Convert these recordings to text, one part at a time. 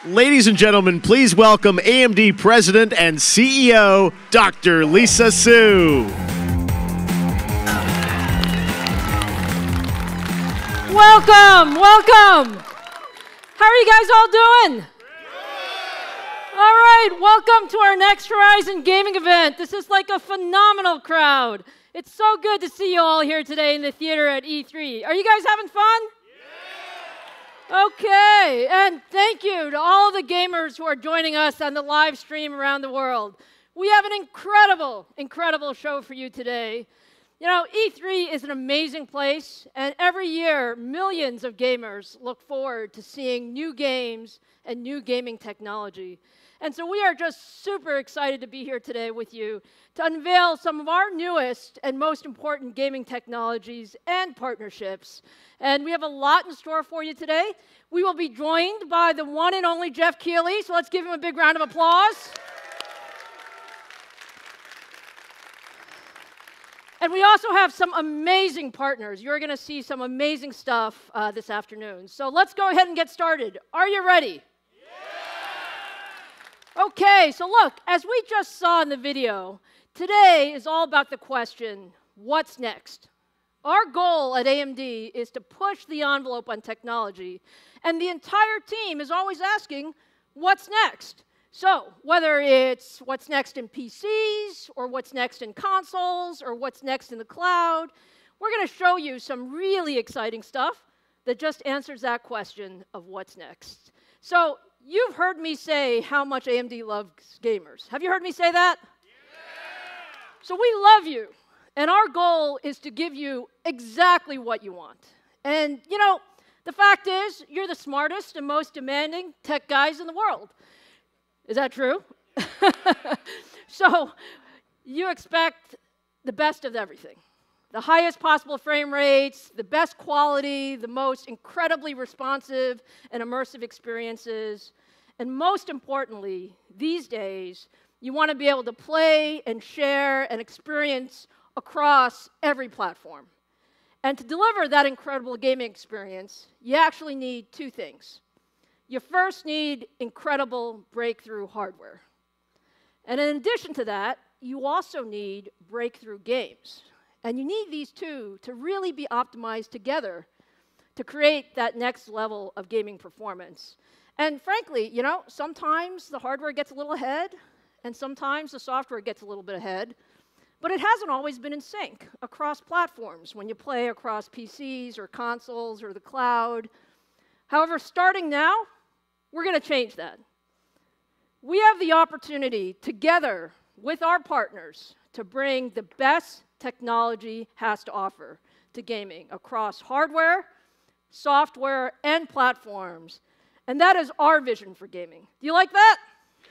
Ladies and gentlemen, please welcome AMD President and CEO, Dr. Lisa Su. Welcome, welcome. How are you guys all doing? All right, welcome to our Next Horizon gaming event. This is like a phenomenal crowd. It's so good to see you all here today in the theater at E3. Are you guys having fun? Okay, and thank you to all the gamers who are joining us on the live stream around the world. We have an incredible, incredible show for you today. You know, E3 is an amazing place, and every year, millions of gamers look forward to seeing new games and new gaming technology. And so we are just super excited to be here today with you to unveil some of our newest and most important gaming technologies and partnerships. And we have a lot in store for you today. We will be joined by the one and only Jeff Keighley, so let's give him a big round of applause. And we also have some amazing partners. You're going to see some amazing stuff this afternoon. So let's go ahead and get started. Are you ready? Yeah! Okay, so look, as we just saw in the video, today is all about the question, what's next? Our goal at AMD is to push the envelope on technology, and the entire team is always asking, what's next? So whether it's what's next in PCs, or what's next in consoles, or what's next in the cloud, we're going to show you some really exciting stuff that just answers that question of what's next. So you've heard me say how much AMD loves gamers. Have you heard me say that? Yeah! So we love you, and our goal is to give you exactly what you want. And you know, the fact is, you're the smartest and most demanding tech guys in the world. Is that true? So you expect the best of everything. The highest possible frame rates, the best quality, the most incredibly responsive and immersive experiences. And most importantly, these days, you want to be able to play and share and experience across every platform. And to deliver that incredible gaming experience, you actually need two things. You first need incredible breakthrough hardware. And in addition to that, you also need breakthrough games. And you need these two to really be optimized together to create that next level of gaming performance. And frankly, you know, sometimes the hardware gets a little ahead, and sometimes the software gets a little bit ahead. But it hasn't always been in sync across platforms when you play across PCs or consoles or the cloud. However, starting now, we're going to change that. We have the opportunity, together with our partners, to bring the best technology has to offer to gaming across hardware, software, and platforms. And that is our vision for gaming. Do you like that? Yeah!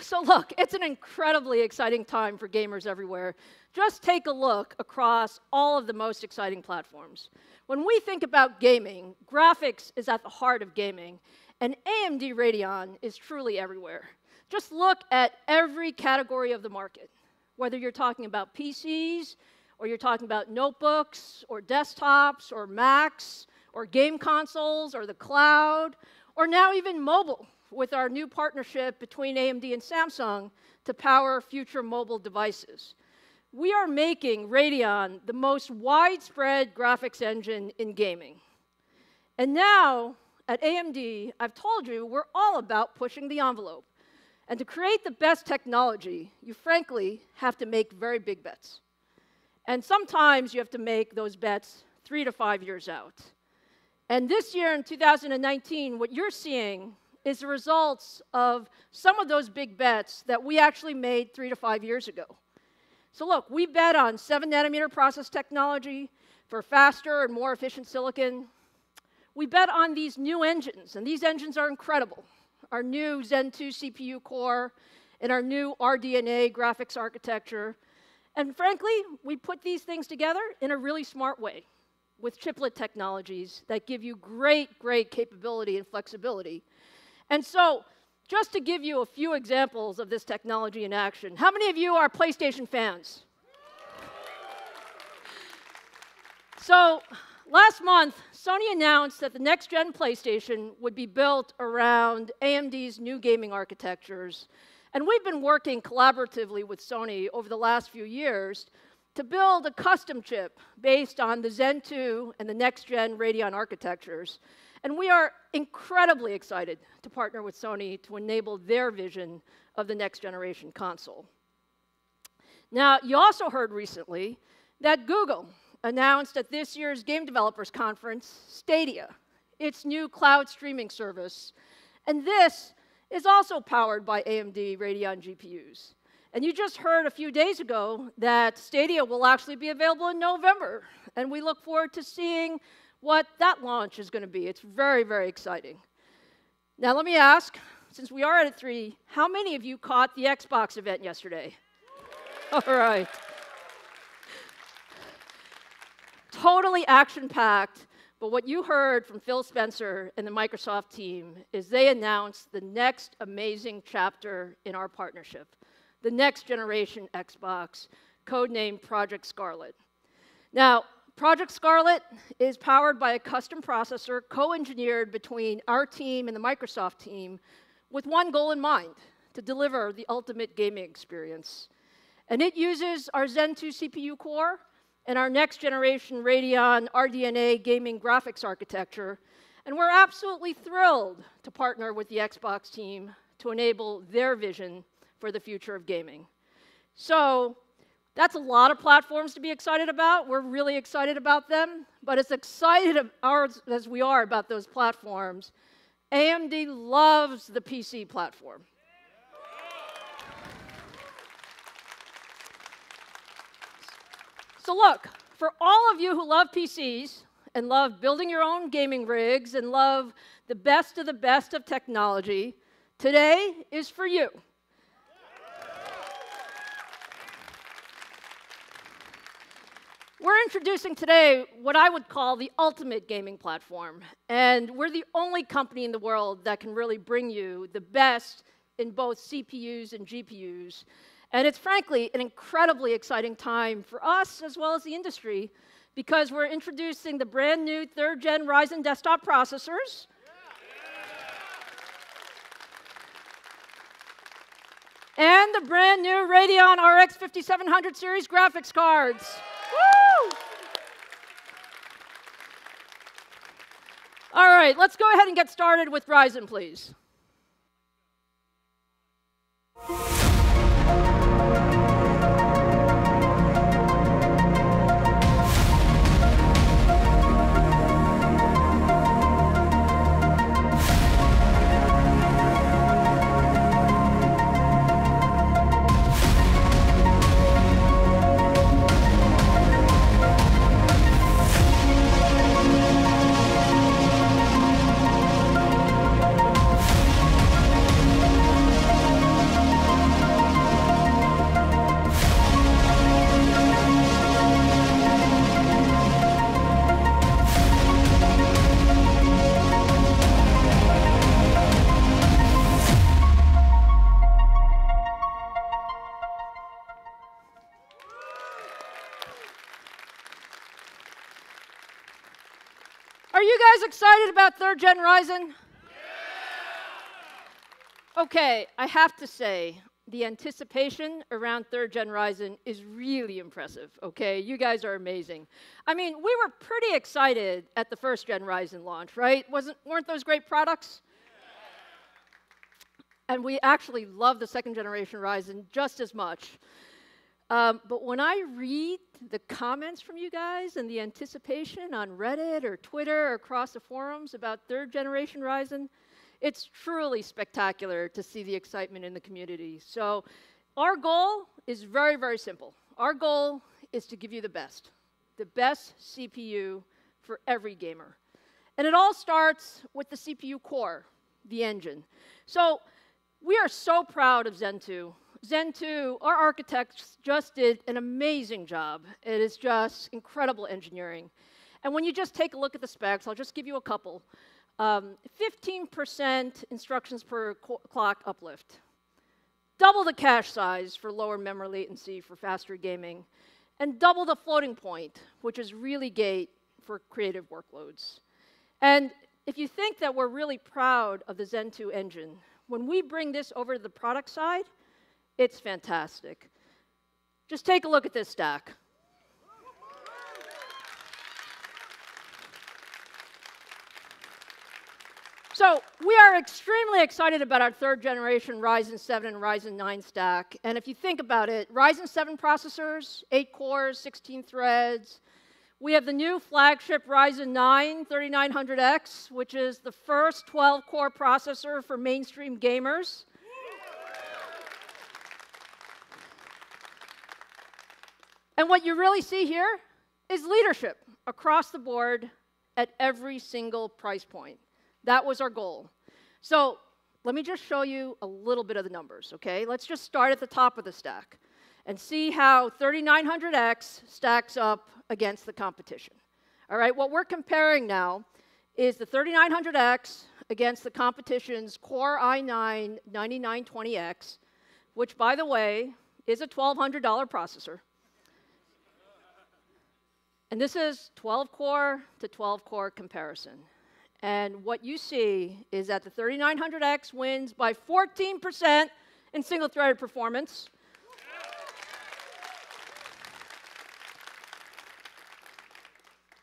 So look, it's an incredibly exciting time for gamers everywhere. Just take a look across all of the most exciting platforms. When we think about gaming, graphics is at the heart of gaming, and AMD Radeon is truly everywhere. Just look at every category of the market, whether you're talking about PCs, or you're talking about notebooks, or desktops, or Macs, or game consoles, or the cloud, or now even mobile, with our new partnership between AMD and Samsung to power future mobile devices. We are making Radeon the most widespread graphics engine in gaming. And now, at AMD, I've told you we're all about pushing the envelope. And to create the best technology, you frankly have to make very big bets. And sometimes you have to make those bets 3 to 5 years out. And this year, in 2019, what you're seeing is the results of some of those big bets that we actually made 3 to 5 years ago. So look, we bet on 7-nanometer process technology for faster and more efficient silicon. We bet on these new engines, and these engines are incredible. Our new Zen 2 CPU core and our new RDNA graphics architecture. And frankly, we put these things together in a really smart way with chiplet technologies that give you great, great capability and flexibility. And so, just to give you a few examples of this technology in action, how many of you are PlayStation fans? So, Last month, Sony announced that the next-gen PlayStation would be built around AMD's new gaming architectures. And we've been working collaboratively with Sony over the last few years to build a custom chip based on the Zen 2 and the next-gen Radeon architectures. And we are incredibly excited to partner with Sony to enable their vision of the next-generation console. Now, you also heard recently that Google announced at this year's Game Developers Conference Stadia, its new cloud streaming service. And this is also powered by AMD Radeon GPUs. And you just heard a few days ago that Stadia will actually be available in November. And we look forward to seeing what that launch is going to be. It's very, very exciting. Now, let me ask, since we are at E3, how many of you caught the Xbox event yesterday? All right. Totally action-packed, but what you heard from Phil Spencer and the Microsoft team is they announced the next amazing chapter in our partnership, the next generation Xbox, codenamed Project Scarlet. Now, Project Scarlet is powered by a custom processor co-engineered between our team and the Microsoft team with one goal in mind, to deliver the ultimate gaming experience. And it uses our Zen 2 CPU core and our next-generation Radeon RDNA gaming graphics architecture. And we're absolutely thrilled to partner with the Xbox team to enable their vision for the future of gaming. So that's a lot of platforms to be excited about. We're really excited about them. But as excited as we are about those platforms, AMD loves the PC platform. So look, for all of you who love PCs and love building your own gaming rigs and love the best of technology, today is for you. We're introducing today what I would call the ultimate gaming platform. And we're the only company in the world that can really bring you the best in both CPUs and GPUs. And it's frankly an incredibly exciting time for us as well as the industry because we're introducing the brand new 3rd gen Ryzen desktop processors. And the brand new Radeon RX 5700 series graphics cards. Woo! All right, let's go ahead and get started with Ryzen, please. Are you guys excited about 3rd gen Ryzen? Yeah! Okay, I have to say, the anticipation around 3rd gen Ryzen is really impressive, okay? You guys are amazing. I mean, we were pretty excited at the 1st gen Ryzen launch, right? Weren't those great products? Yeah. And we actually love the 2nd generation Ryzen just as much. But when I read the comments from you guys and the anticipation on Reddit or Twitter or across the forums about 3rd generation Ryzen, it's truly spectacular to see the excitement in the community. So our goal is very, very simple. Our goal is to give you the best CPU for every gamer. And it all starts with the CPU core, the engine. So we are so proud of Zen 2. Zen 2, our architects just did an amazing job. It is just incredible engineering. And when you just take a look at the specs, I'll just give you a couple. 15% instructions per clock uplift. Double the cache size for lower memory latency for faster gaming. And double the floating point, which is really great for creative workloads. And if you think that we're really proud of the Zen 2 engine, when we bring this over to the product side, it's fantastic. Just take a look at this stack. So we are extremely excited about our third generation Ryzen 7 and Ryzen 9 stack. And if you think about it, Ryzen 7 processors, 8 cores, 16 threads. We have the new flagship Ryzen 9 3900X, which is the first 12-core processor for mainstream gamers. And what you really see here is leadership across the board at every single price point. That was our goal. So let me just show you a little bit of the numbers, okay? Let's just start at the top of the stack and see how 3900X stacks up against the competition. All right, what we're comparing now is the 3900X against the competition's Core i9 9920X, which, by the way, is a $1,200 processor. And this is 12-core to 12-core comparison. And what you see is that the 3900X wins by 14% in single-threaded performance.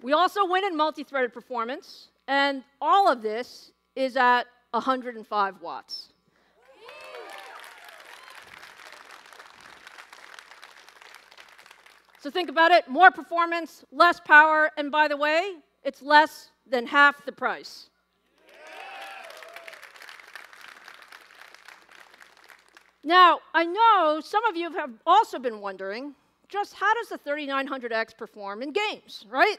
We also win in multi-threaded performance, and all of this is at 105 watts. So think about it, more performance, less power, and by the way, it's less than half the price. Now, I know some of you have also been wondering, just how does the 3900X perform in games, right?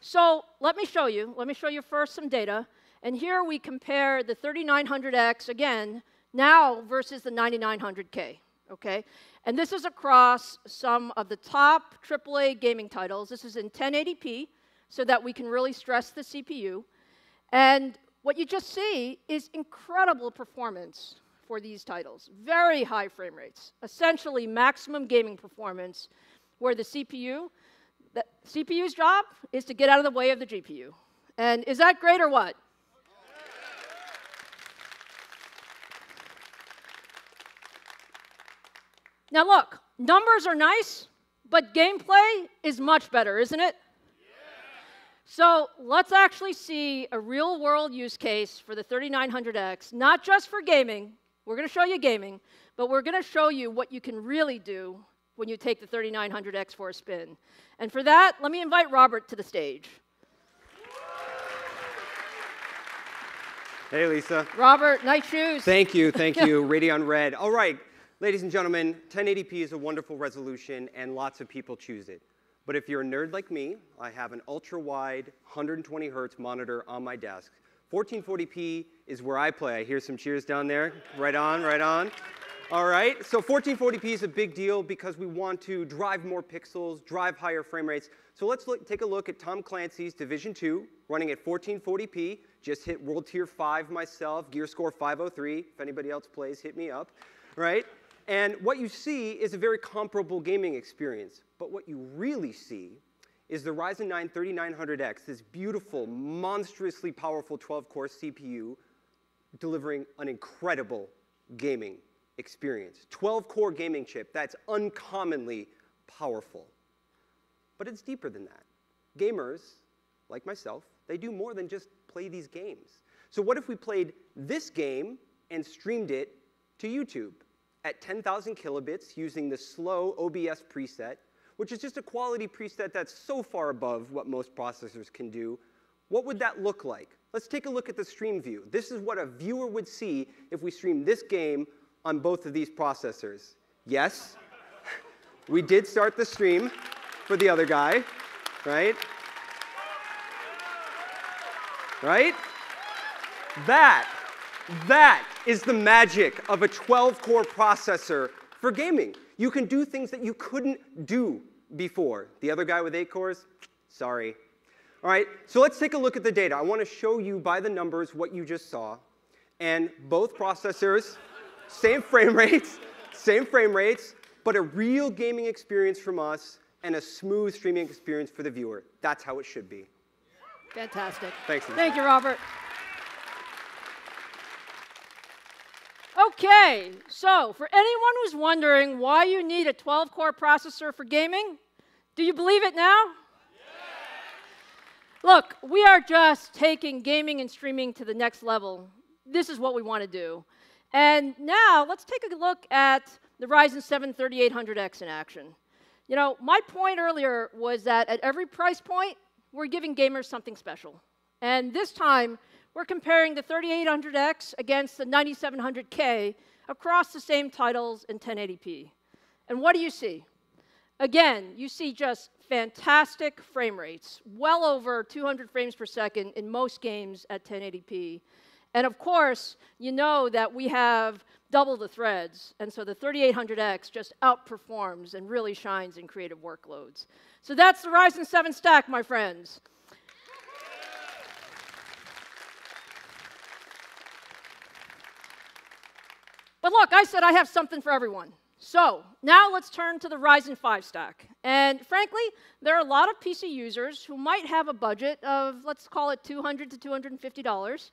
So let me show you. Let me show you first some data. And here we compare the 3900X, again, now versus the 9900K, okay? And this is across some of the top AAA gaming titles. This is in 1080p, so that we can really stress the CPU. And what you just see is incredible performance for these titles. Very high frame rates, essentially maximum gaming performance, where the CPU's job is to get out of the way of the GPU. And is that great or what? Now look, numbers are nice, but gameplay is much better, isn't it? So let's actually see a real-world use case for the 3900X, not just for gaming. We're going to show you gaming, but we're going to show you what you can really do when you take the 3900X for a spin. And for that, let me invite Robert to the stage. Hey, Lisa. Robert, nice shoes. Thank you, Radeon Red. All right, ladies and gentlemen, 1080p is a wonderful resolution, and lots of people choose it. But if you're a nerd like me, I have an ultra-wide 120 hertz monitor on my desk. 1440p is where I play. I hear some cheers down there. Right on, right on. All right, so 1440p is a big deal because we want to drive more pixels, drive higher frame rates. So let's take a look at Tom Clancy's Division 2, running at 1440p. Just hit World Tier 5 myself, gear score 503. If anybody else plays, hit me up, right? And what you see is a very comparable gaming experience. But what you really see is the Ryzen 9 3900X, this beautiful, monstrously powerful 12-core CPU, delivering an incredible gaming experience. 12-core gaming chip that's uncommonly powerful. But it's deeper than that. Gamers, like myself, they do more than just play these games. So what if we played this game and streamed it to YouTube at 10,000 kilobits using the slow OBS preset, which is just a quality preset that's so far above what most processors can do? What would that look like? Let's take a look at the stream view. This is what a viewer would see if we streamed this game on both of these processors. Yes, we did start the stream for the other guy, right? Right? That is the magic of a 12-core processor for gaming. You can do things that you couldn't do before. The other guy with 8 cores, sorry. All right, so let's take a look at the data. I want to show you by the numbers what you just saw. And both processors, same frame rates, but a real gaming experience from us and a smooth streaming experience for the viewer. That's how it should be. Fantastic. Thanks, Lisa. Thank you, Robert. Okay, so for anyone who's wondering why you need a 12-core processor for gaming, do you believe it now? Yeah. Look, we are just taking gaming and streaming to the next level. This is what we want to do. And now, let's take a look at the Ryzen 7 3800X in action. You know, my point earlier was that at every price point, we're giving gamers something special. And this time, we're comparing the 3800X against the 9700K across the same titles in 1080p. And what do you see? Again, you see just fantastic frame rates, well over 200 frames per second in most games at 1080p. And of course, you know that we have double the threads, and so the 3800X just outperforms and really shines in creative workloads. So that's the Ryzen 7 stack, my friends. But look, I said I have something for everyone. So now let's turn to the Ryzen 5 stack. And frankly, there are a lot of PC users who might have a budget of, let's call it $200 to $250.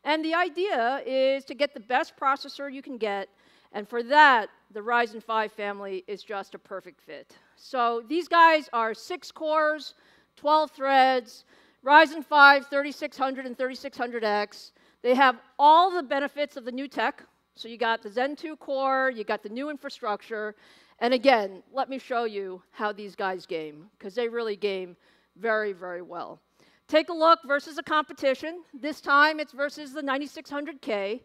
And the idea is to get the best processor you can get. And for that, the Ryzen 5 family is just a perfect fit. So these guys are 6 cores, 12 threads, Ryzen 5 3600 and 3600X. They have all the benefits of the new tech. So you got the Zen 2 core, you got the new infrastructure, and again, let me show you how these guys game, because they really game very, very well. Take a look versus a competition. This time it's versus the 9600K,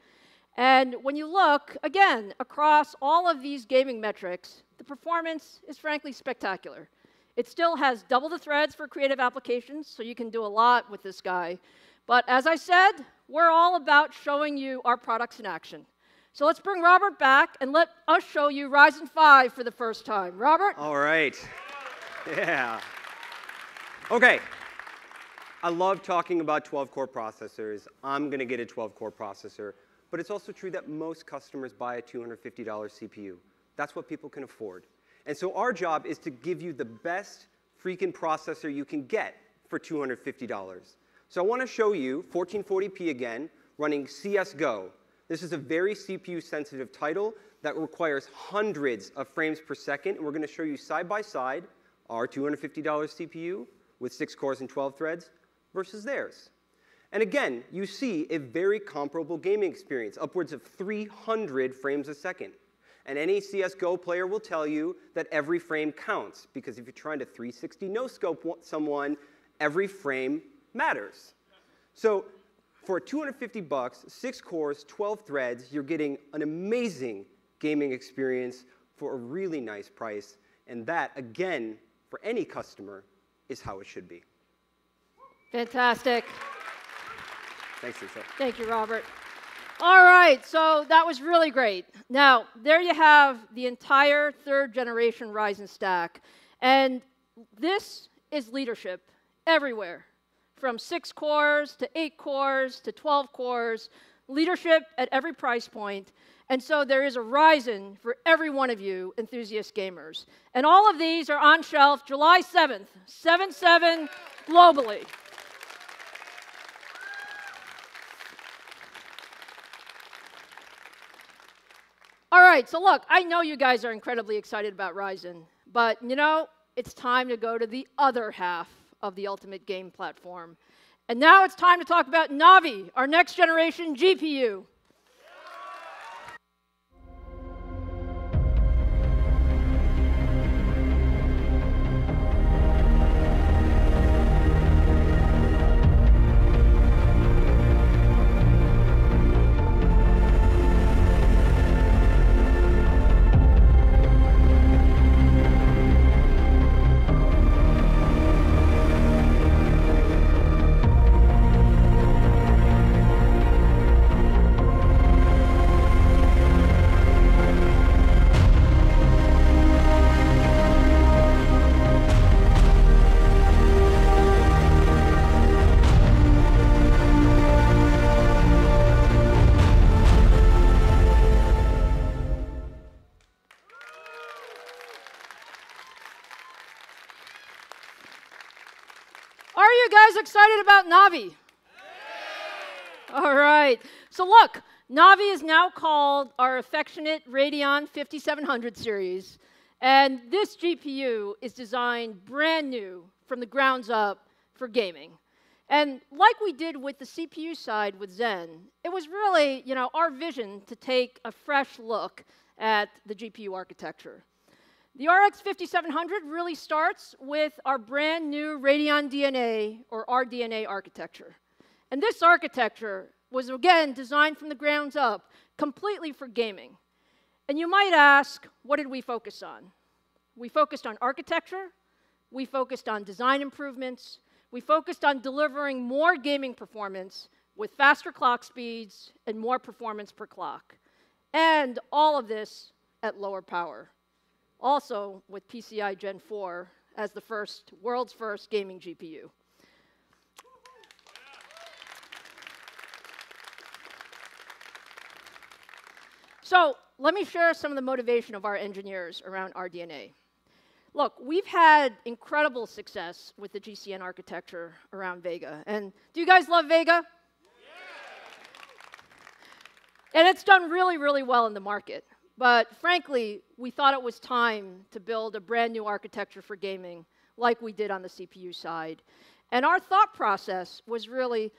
and when you look, again, across all of these gaming metrics, the performance is frankly spectacular. It still has double the threads for creative applications, so you can do a lot with this guy. But as I said, we're all about showing you our products in action. So let's bring Robert back and let us show you Ryzen 5 for the first time. Robert? All right. Yeah. Okay. I love talking about 12-core processors. I'm going to get a 12-core processor. But it's also true that most customers buy a $250 CPU. That's what people can afford. And so our job is to give you the best freaking processor you can get for $250. So I want to show you 1440p again, running CSGO. This is a very CPU-sensitive title that requires hundreds of frames per second. And we're going to show you side by side our $250 CPU with 6 cores and 12 threads versus theirs. And again, you see a very comparable gaming experience, upwards of 300 frames a second. And any CSGO player will tell you that every frame counts, because if you're trying to 360 no-scope someone, every frame matters. So for $250, 6 cores, 12 threads, you're getting an amazing gaming experience for a really nice price. And that, again, for any customer, is how it should be. Fantastic. Thanks, Lisa. Thank you, Robert. All right, so that was really great. Now, there you have the entire third-generation Ryzen stack. And this is leadership everywhere. From 6 cores to 8 cores to 12 cores, leadership at every price point. And so there is a Ryzen for every one of you enthusiast gamers. And all of these are on shelf July 7th, 7/7 globally. All right, so look, I know you guys are incredibly excited about Ryzen, but you know, it's time to go to the other half of the ultimate game platform. And now it's time to talk about Navi, our next generation GPU. Are you guys excited about Navi? All right. So look, Navi is now called our affectionate Radeon 5700 series. And this GPU is designed brand new from the grounds up for gaming. And like we did with the CPU side with Zen, it was really, our vision to take a fresh look at the GPU architecture. The RX 5700 really starts with our brand new Radeon DNA, or RDNA architecture. And this architecture was, again, designed from the grounds up, completely for gaming. And you might ask, what did we focus on? We focused on architecture, we focused on design improvements, we focused on delivering more gaming performance with faster clock speeds and more performance per clock. And all of this at lower power. Also with PCI Gen 4 as the world's first gaming GPU. So let me share some of the motivation of our engineers around RDNA. Look, we've had incredible success with the GCN architecture around Vega. And do you guys love Vega? Yeah. And it's done really, really well in the market. But frankly, we thought it was time to build a brand new architecture for gaming like we did on the CPU side. And our thought process was really,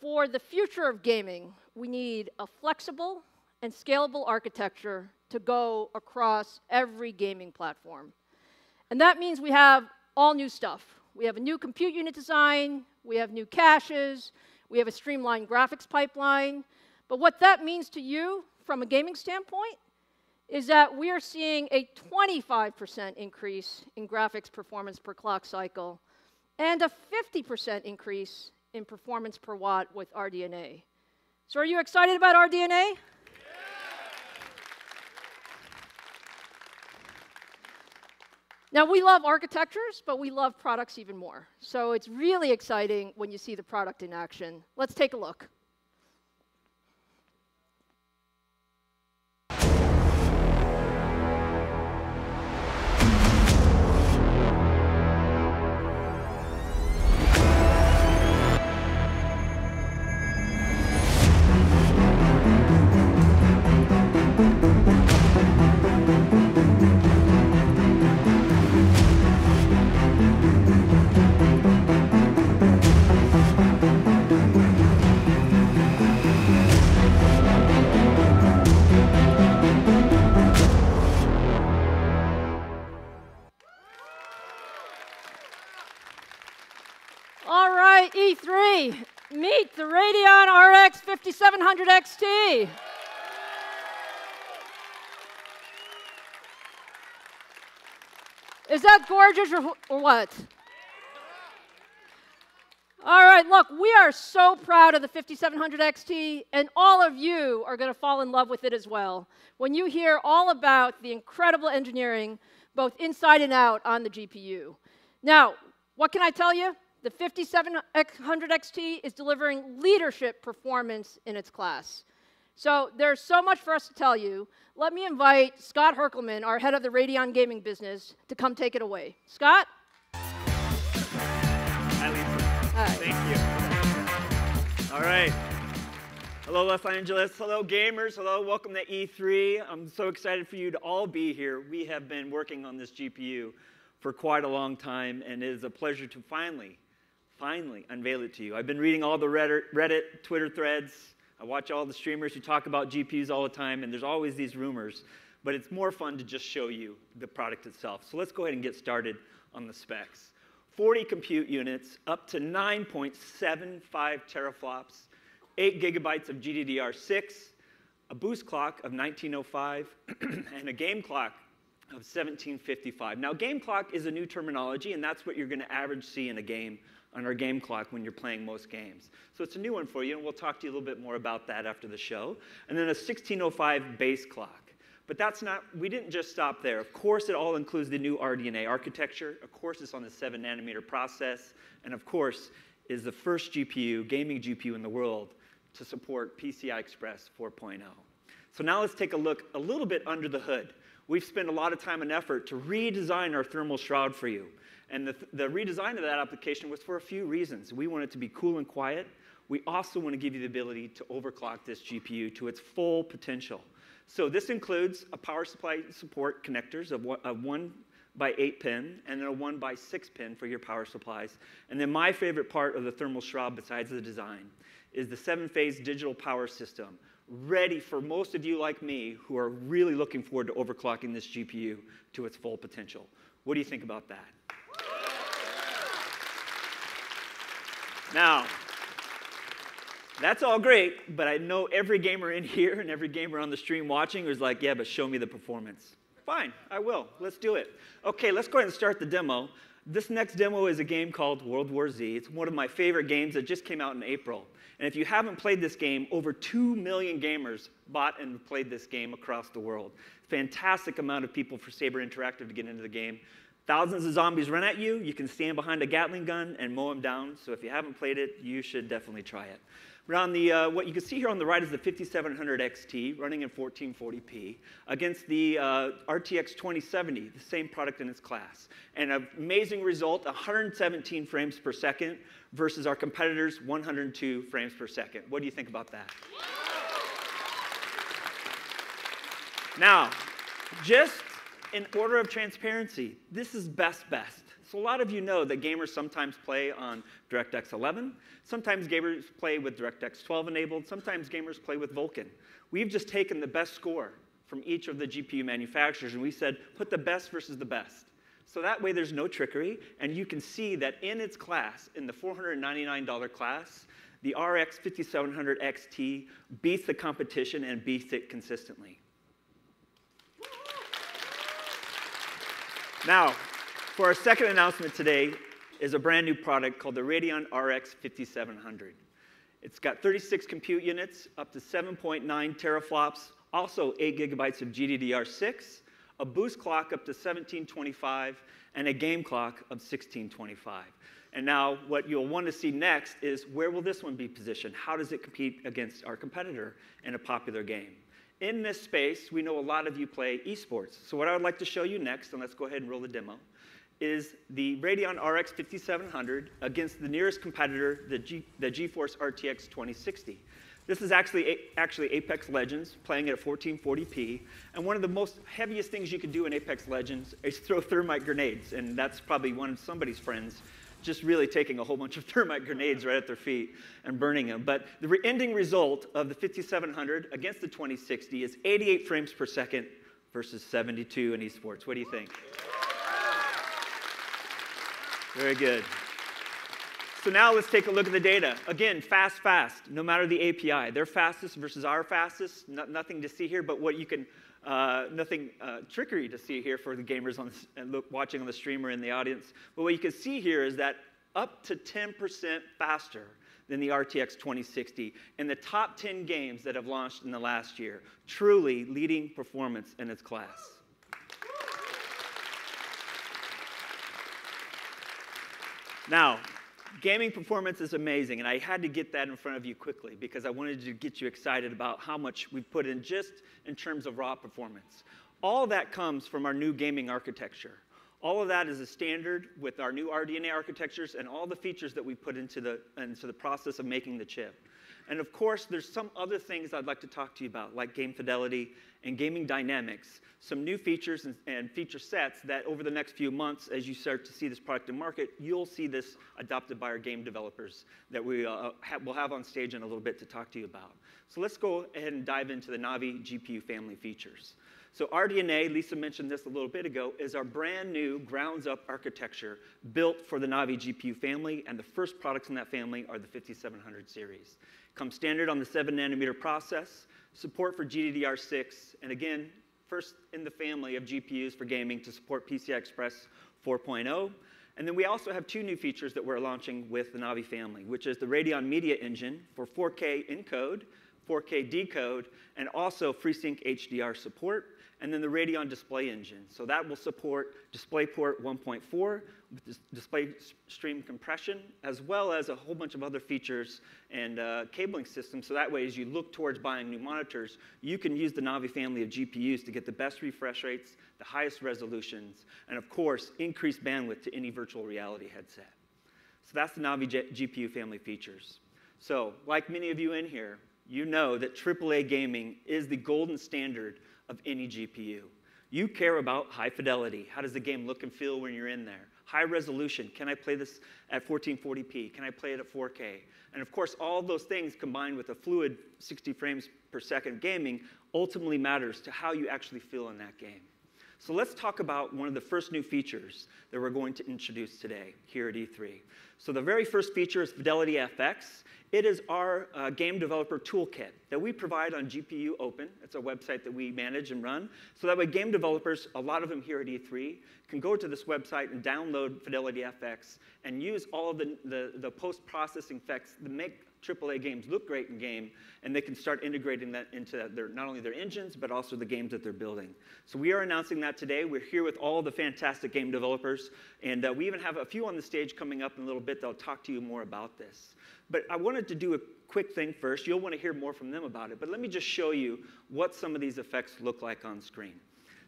for the future of gaming, we need a flexible and scalable architecture to go across every gaming platform. And that means we have all new stuff. We have a new compute unit design, we have new caches, we have a streamlined graphics pipeline. But what that means to you from a gaming standpoint is that we are seeing a 25% increase in graphics performance per clock cycle and a 50% increase in performance per watt with RDNA. So are you excited about RDNA? Now, we love architectures, but we love products even more. So it's really exciting when you see the product in action. Let's take a look. E3, meet the Radeon RX 5700 XT. Is that gorgeous or what? All right, look, we are so proud of the 5700 XT, and all of you are going to fall in love with it as well when you hear all about the incredible engineering, both inside and out, on the GPU. Now, what can I tell you? The 5700 XT is delivering leadership performance in its class. So there's so much for us to tell you. Let me invite Scott Herkelman, our head of the Radeon gaming business, to come take it away. Scott? Hi, Lisa. Hi. Thank you. All right. Hello, Los Angeles. Hello, gamers. Hello, welcome to E3. I'm so excited for you to all be here. We have been working on this GPU for quite a long time, and it is a pleasure to finally unveil it to you. I've been reading all the Reddit, Twitter threads. I watch all the streamers who talk about GPUs all the time, and there's always these rumors. But it's more fun to just show you the product itself. So let's go ahead and get started on the specs. 40 compute units, up to 9.75 teraflops, 8 gigabytes of GDDR6, a boost clock of 1905, and a game clock of 1755. Now, game clock is a new terminology, and that's what you're going to average see in a game on our game clock when you're playing most games. So it's a new one for you, and we'll talk to you a little bit more about that after the show. And then a 1605 base clock. But that's not, we didn't just stop there. Of course, it all includes the new RDNA architecture. Of course, it's on the 7-nanometer process. And of course, is the first GPU, gaming GPU in the world, to support PCI Express 4.0. So now let's take a look a little bit under the hood. We've spent a lot of time and effort to redesign our thermal shroud for you. And the redesign of that application was for a few reasons. We want it to be cool and quiet. We also want to give you the ability to overclock this GPU to its full potential. So this includes a power supply support connectors of 1 by 8 pin and then a 1 by 6 pin for your power supplies. And then my favorite part of the thermal shroud, besides the design, is the 7-phase digital power system, ready for most of you like me who are really looking forward to overclocking this GPU to its full potential. What do you think about that? Now, that's all great, but I know every gamer in here and every gamer on the stream watching is like, yeah, but show me the performance. Fine, I will. Let's do it. Okay, let's go ahead and start the demo. This next demo is a game called World War Z. It's one of my favorite games that just came out in April. And if you haven't played this game, over 2 million gamers bought and played this game across the world. Fantastic amount of people for Saber Interactive to get into the game. Thousands of zombies run at you. You can stand behind a Gatling gun and mow them down. So if you haven't played it, you should definitely try it. But on the, what you can see here on the right is the 5700 XT running in 1440p against the RTX 2070, the same product in its class. And an amazing result, 117 frames per second versus our competitors' 102 frames per second. What do you think about that? Now, just in order of transparency, this is best. So a lot of you know that gamers sometimes play on DirectX 11. Sometimes gamers play with DirectX 12 enabled. Sometimes gamers play with Vulkan. We've just taken the best score from each of the GPU manufacturers, and we said, put the best versus the best. So that way there's no trickery, and you can see that in its class, in the $499 class, the RX 5700 XT beats the competition and beats it consistently. Now, for our second announcement today is a brand new product called the Radeon RX 5700. It's got 36 compute units, up to 7.9 teraflops, also 8 gigabytes of GDDR6, a boost clock up to 1725, and a game clock of 1625. And now what you'll want to see next is where will this one be positioned? How does it compete against our competitor in a popular game? In this space, we know a lot of you play esports. So what I would like to show you next, and let's go ahead and roll the demo, is the Radeon RX 5700 against the nearest competitor, the GeForce RTX 2060. This is actually Apex Legends, playing at 1440p. And one of the most heaviest things you can do in Apex Legends is throw thermite grenades. And that's probably one of somebody's friends just really taking a whole bunch of thermite grenades right at their feet and burning them. But the ending result of the 5700 against the 2060 is 88 frames per second versus 72 in esports. What do you think? Very good. So now let's take a look at the data. Again, fast, no matter the API. Their fastest versus our fastest, nothing to see here, but what you can, nothing trickery to see here for the gamers on this, and watching on the stream or in the audience. But what you can see here is that up to 10% faster than the RTX 2060 in the top 10 games that have launched in the last year. Truly leading performance in its class. Now, gaming performance is amazing, and I had to get that in front of you quickly because I wanted to get you excited about how much we've put in just in terms of raw performance. All that comes from our new gaming architecture. All of that is a standard with our new RDNA architectures and all the features that we put into the process of making the chip. And of course, there's some other things I'd like to talk to you about, like game fidelity and gaming dynamics, some new features and feature sets that over the next few months, as you start to see this product in market, you'll see this adopted by our game developers that we'll have on stage in a little bit to talk to you about. So let's go ahead and dive into the Navi GPU family features. So RDNA, Lisa mentioned this a little bit ago, is our brand new grounds-up architecture built for the Navi GPU family, and the first products in that family are the 5700 series. Comes standard on the 7-nanometer process, support for GDDR6, and again, first in the family of GPUs for gaming to support PCI Express 4.0. And then we also have two new features that we're launching with the Navi family, which is the Radeon Media Engine for 4K encode, 4K decode, and also FreeSync HDR support. and then the Radeon Display Engine. So that will support DisplayPort 1.4 with display stream compression, as well as a whole bunch of other features and cabling systems. So that way, as you look towards buying new monitors, you can use the Navi family of GPUs to get the best refresh rates, the highest resolutions, and of course, increased bandwidth to any virtual reality headset. So that's the Navi GPU family features. So, like many of you in here, you know that AAA gaming is the golden standard of any GPU. You care about high fidelity. How does the game look and feel when you're in there? High resolution. Can I play this at 1440p? Can I play it at 4K? And of course, all those things combined with a fluid 60 frames per second gaming ultimately matters to how you actually feel in that game. So let's talk about one of the first new features that we're going to introduce today here at E3. So the very first feature is Fidelity FX. It is our game developer toolkit that we provide on GPU Open. It's a website that we manage and run. So that way game developers, a lot of them here at E3, can go to this website and download Fidelity FX and use all of the post-processing effects that make AAA games look great in game, and they can start integrating that into not only their engines, but also the games that they're building. So we are announcing that today. We're here with all the fantastic game developers, and we even have a few on the stage coming up in a little bit that'll talk to you more about this. But I wanted to do a quick thing first. You'll want to hear more from them about it, but let me just show you what some of these effects look like on screen.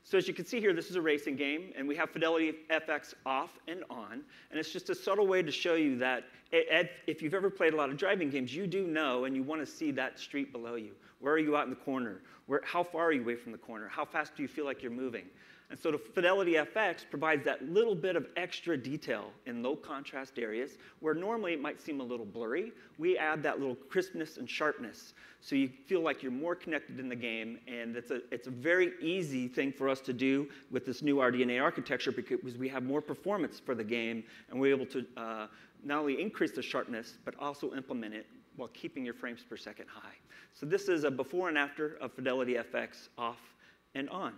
So as you can see here, this is a racing game, and we have Fidelity FX off and on, and it's just a subtle way to show you that if you've ever played a lot of driving games, you do know and you want to see that street below you. Where are you out in the corner? How far are you away from the corner? How fast do you feel like you're moving? And so the Fidelity FX provides that little bit of extra detail in low contrast areas where normally it might seem a little blurry. We add that little crispness and sharpness so you feel like you're more connected in the game, and it's a very easy thing for us to do with this new RDNA architecture because we have more performance for the game, and we're able to not only increase the sharpness, but also implement it while keeping your frames per second high. So this is a before and after of Fidelity FX off and on.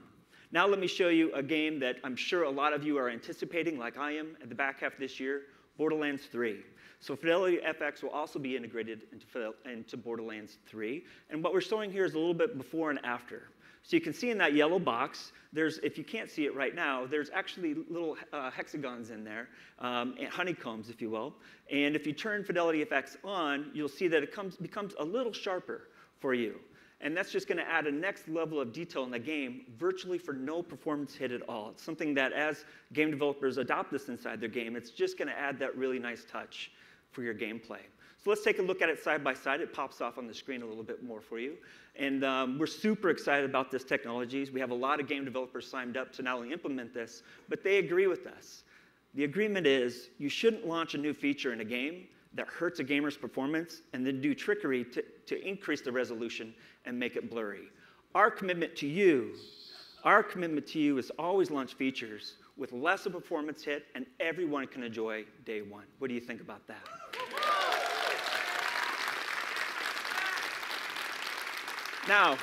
Now let me show you a game that I'm sure a lot of you are anticipating, like I am, at the back half of this year, Borderlands 3. So Fidelity FX will also be integrated into Borderlands 3. And what we're showing here is a little bit before and after. So you can see in that yellow box, if you can't see it right now, there's actually little hexagons in there, honeycombs, if you will. And if you turn Fidelity FX on, you'll see that it becomes a little sharper for you. And that's just going to add a next level of detail in the game, virtually for no performance hit at all. It's something that as game developers adopt this inside their game, it's just going to add that really nice touch for your gameplay. So let's take a look at it side by side. It pops off on the screen a little bit more for you. And we're super excited about this technology. We have a lot of game developers signed up to not only implement this, but they agree with us. The agreement is you shouldn't launch a new feature in a game that hurts a gamer's performance and then do trickery to increase the resolution and make it blurry. Our commitment to you is always launch features with less of a performance hit and everyone can enjoy day one. What do you think about that? Now,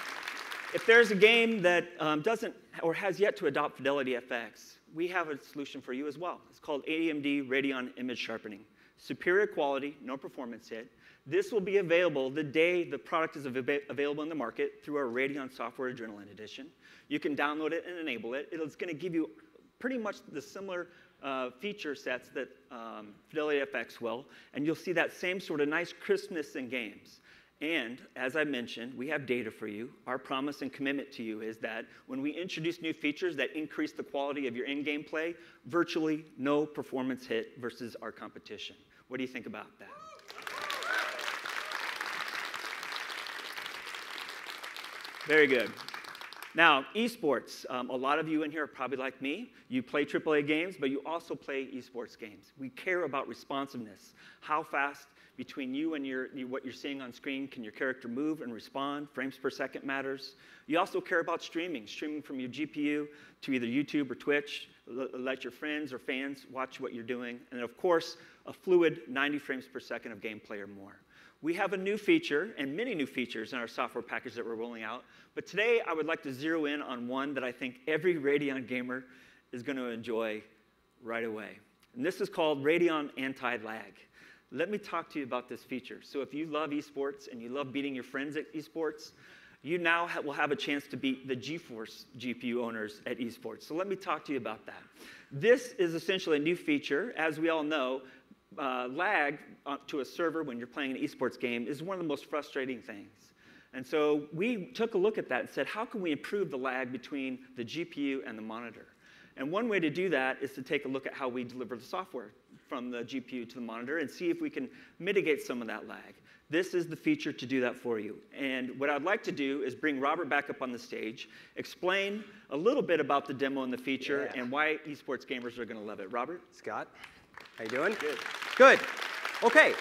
if there's a game that doesn't or has yet to adopt Fidelity FX, we have a solution for you as well. It's called AMD Radeon Image Sharpening. Superior quality, no performance hit. This will be available the day the product is available in the market through our Radeon Software Adrenaline Edition. You can download it and enable it. It's going to give you pretty much the similar feature sets that Fidelity FX will, and you'll see that same sort of nice crispness in games. And as I mentioned, we have data for you. Our promise and commitment to you is that when we introduce new features that increase the quality of your in-game play, virtually no performance hit versus our competition. What do you think about that? Very good. Now, esports. A lot of you in here are probably like me. You play AAA games, but you also play esports games. We care about responsiveness. How fast between you and what you're seeing on screen can your character move and respond? Frames per second matters. You also care about streaming from your GPU to either YouTube or Twitch. Let your friends or fans watch what you're doing. And of course, a fluid 90 frames per second of gameplay or more. We have a new feature and many new features in our software package that we're rolling out. But today, I would like to zero in on one that I think every Radeon gamer is going to enjoy right away. And this is called Radeon Anti-Lag. Let me talk to you about this feature. So if you love esports and you love beating your friends at esports, you now will have a chance to beat the GeForce GPU owners at esports. So let me talk to you about that. This is essentially a new feature. As we all know, lag to a server when you're playing an esports game is one of the most frustrating things. And so we took a look at that and said, how can we improve the lag between the GPU and the monitor? And one way to do that is to take a look at how we deliver the software from the GPU to the monitor and see if we can mitigate some of that lag. This is the feature to do that for you. And what I'd like to do is bring Robert back up on the stage, explain a little bit about the demo and the feature and why esports gamers are going to love it. Robert? Scott, how you doing? Good. Good. Okay.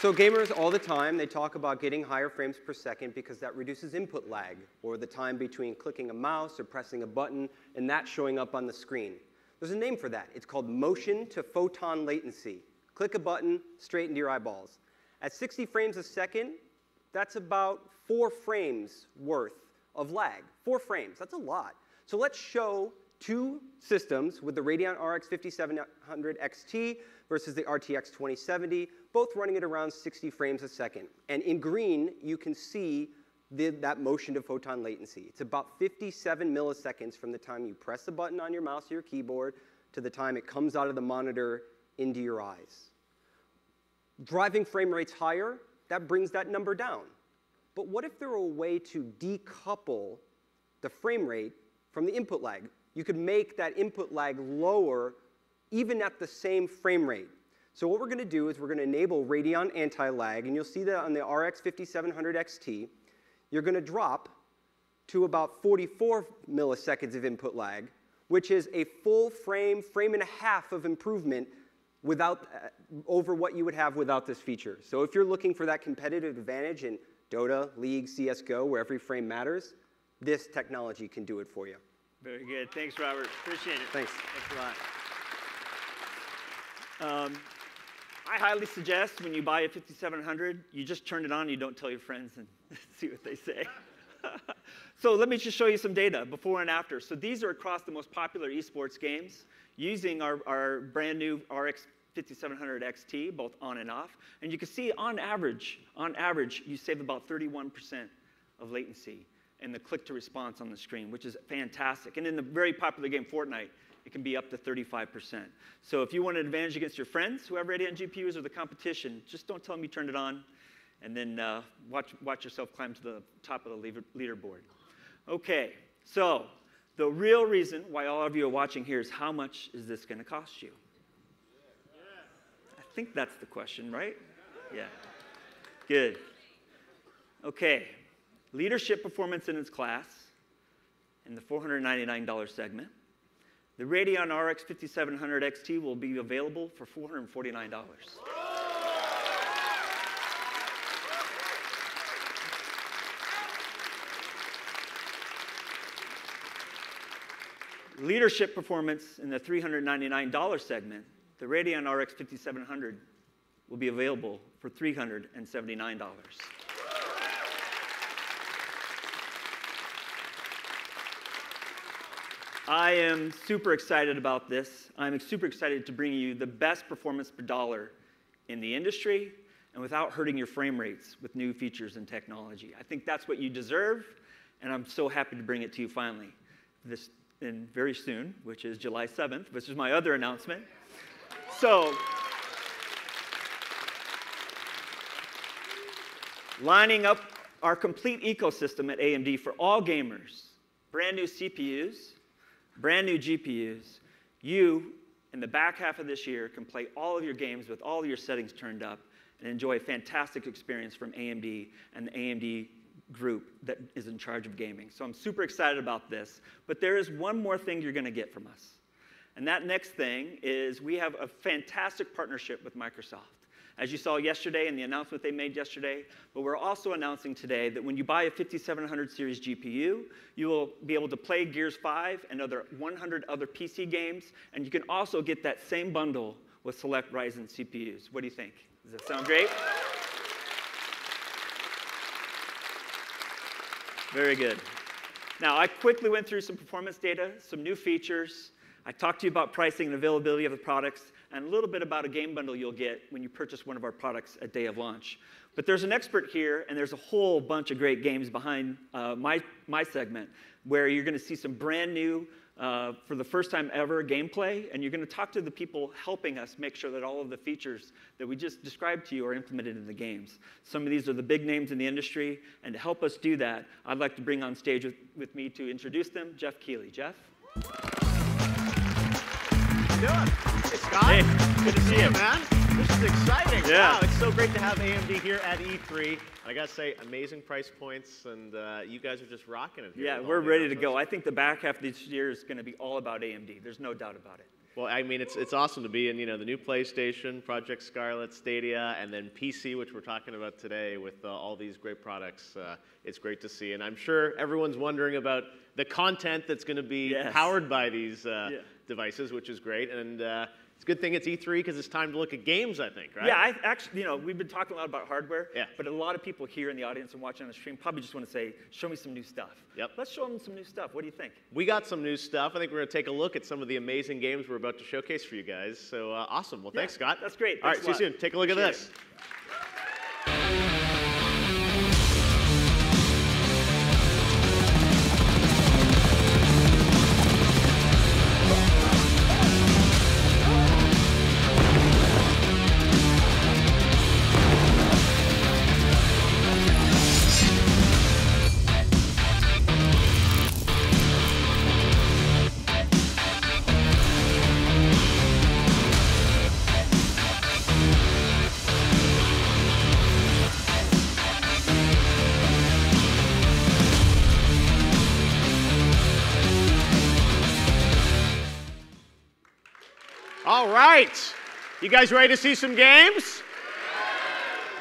So gamers all the time, they talk about getting higher frames per second because that reduces input lag, or the time between clicking a mouse or pressing a button and that showing up on the screen. There's a name for that. It's called motion to photon latency. Click a button, straight into your eyeballs. At 60 frames a second, that's about 4 frames worth of lag. 4 frames, that's a lot. So let's show 2 systems with the Radeon RX 5700 XT versus the RTX 2070, both running at around 60 frames a second. And in green, you can see that motion to photon latency. It's about 57 milliseconds from the time you press the button on your mouse or your keyboard to the time it comes out of the monitor into your eyes. Driving frame rates higher, that brings that number down. But what if there were a way to decouple the frame rate from the input lag? You could make that input lag lower even at the same frame rate. So what we're going to do is we're going to enable Radeon anti-lag, and you'll see that on the RX 5700 XT. You're going to drop to about 44 milliseconds of input lag, which is a full frame and a half of improvement over what you would have without this feature. So if you're looking for that competitive advantage in Dota, League, CSGO, where every frame matters, this technology can do it for you. Very good. Thanks, Robert. Appreciate it. Thanks. Thanks a lot. I highly suggest when you buy a 5700, you just turn it on, you don't tell your friends, and see what they say. So let me just show you some data, before and after. So these are across the most popular esports games using our brand new RX 5700 XT, both on and off. And you can see on average, you save about 31% of latency in the click-to-response on the screen, which is fantastic. And in the very popular game Fortnite, it can be up to 35%. So if you want an advantage against your friends who have Radeon GPUs or the competition, just don't tell them you turned it on, and then watch yourself climb to the top of the leaderboard. Okay, so the real reason why all of you are watching here is how much is this going to cost you? I think that's the question, right? Yeah. Good. Okay. Leadership performance in its class in the $499 segment. The Radeon RX 5700 XT will be available for $449. Leadership performance in the $399 segment, the Radeon RX 5700 will be available for $379. I am super excited about this. I'm super excited to bring you the best performance per dollar in the industry and without hurting your frame rates with new features and technology. I think that's what you deserve, and I'm so happy to bring it to you finally. And very soon, which is July 7th, which is my other announcement. So, lining up our complete ecosystem at AMD for all gamers, brand new CPUs, brand new GPUs, you, in the back half of this year, can play all of your games with all of your settings turned up and enjoy a fantastic experience from AMD and the AMD group that is in charge of gaming. So I'm super excited about this. But there is one more thing you're going to get from us. And that next thing is we have a fantastic partnership with Microsoft. As you saw yesterday in the announcement they made yesterday, but we're also announcing today that when you buy a 5700 series GPU, you will be able to play Gears 5 and 100 other PC games, and you can also get that same bundle with select Ryzen CPUs. What do you think? Does that sound great? Very good. Now, I quickly went through some performance data, some new features. I talked to you about pricing and availability of the products, and a little bit about a game bundle you'll get when you purchase one of our products at day of launch. But there's an expert here, and there's a whole bunch of great games behind my segment, where you're going to see some brand new, for the first time ever, gameplay, and you're going to talk to the people helping us make sure that all of the features that we just described to you are implemented in the games. Some of these are the big names in the industry, and to help us do that, I'd like to bring on stage with me to introduce them, Jeff Keighley. Jeff? How you doing? Hey, Scott. Hey, good to see you, man. This is exciting. Yeah. Wow, it's so great to have AMD here at E3. I got to say, amazing price points, and you guys are just rocking it here. Yeah, we're ready to go. I think the back half of this year is going to be all about AMD. There's no doubt about it. Well, I mean, it's awesome to be in, the new PlayStation, Project Scarlet, Stadia, and then PC, which we're talking about today with all these great products. It's great to see, and I'm sure everyone's wondering about the content that's going to be powered by these devices, which is great. And it's a good thing it's E3 because it's time to look at games, I think, right? Yeah, actually, we've been talking a lot about hardware, yeah, but a lot of people here in the audience and watching on the stream probably just want to say, show me some new stuff. Yep. Let's show them some new stuff. What do you think? We got some new stuff. I think we're going to take a look at some of the amazing games we're about to showcase for you guys. So awesome. Well, thanks, Scott. That's great. All right, see you soon. Take a look at this. All right. You guys ready to see some games?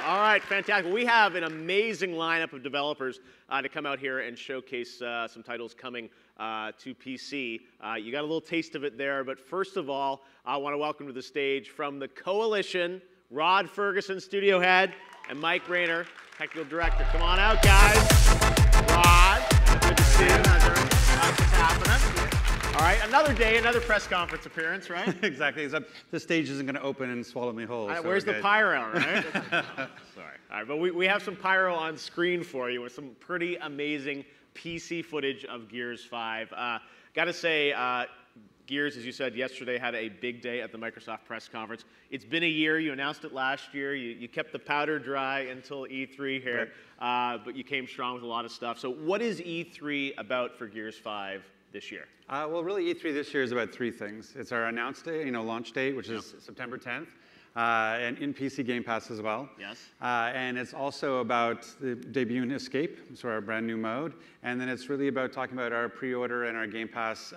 All right, fantastic. We have an amazing lineup of developers to come out here and showcase some titles coming to PC. You got a little taste of it there, but first of all, I want to welcome to the stage from the Coalition, Rod Ferguson, studio head, and Mike Rayner, technical director. Come on out, guys. Rod, good to see you. How's it happening? All right, another day, another press conference appearance, right? Exactly, except the stage isn't going to open and swallow me whole. All right, so where's the pyro, right? Sorry. All right, but we have some pyro on screen for you with some pretty amazing PC footage of Gears 5. Got to say, Gears, as you said yesterday, had a big day at the Microsoft press conference. It's been a year. You announced it last year. You kept the powder dry until E3 here, right. But you came strong with a lot of stuff. So what is E3 about for Gears 5 this year? Well, really, E3 this year is about three things. It's our announced day, launch date, which is September 10th, and in PC Game Pass as well. Yes. And it's also about the debut in Escape, so our brand new mode. And then it's really about talking about our pre-order and our Game Pass,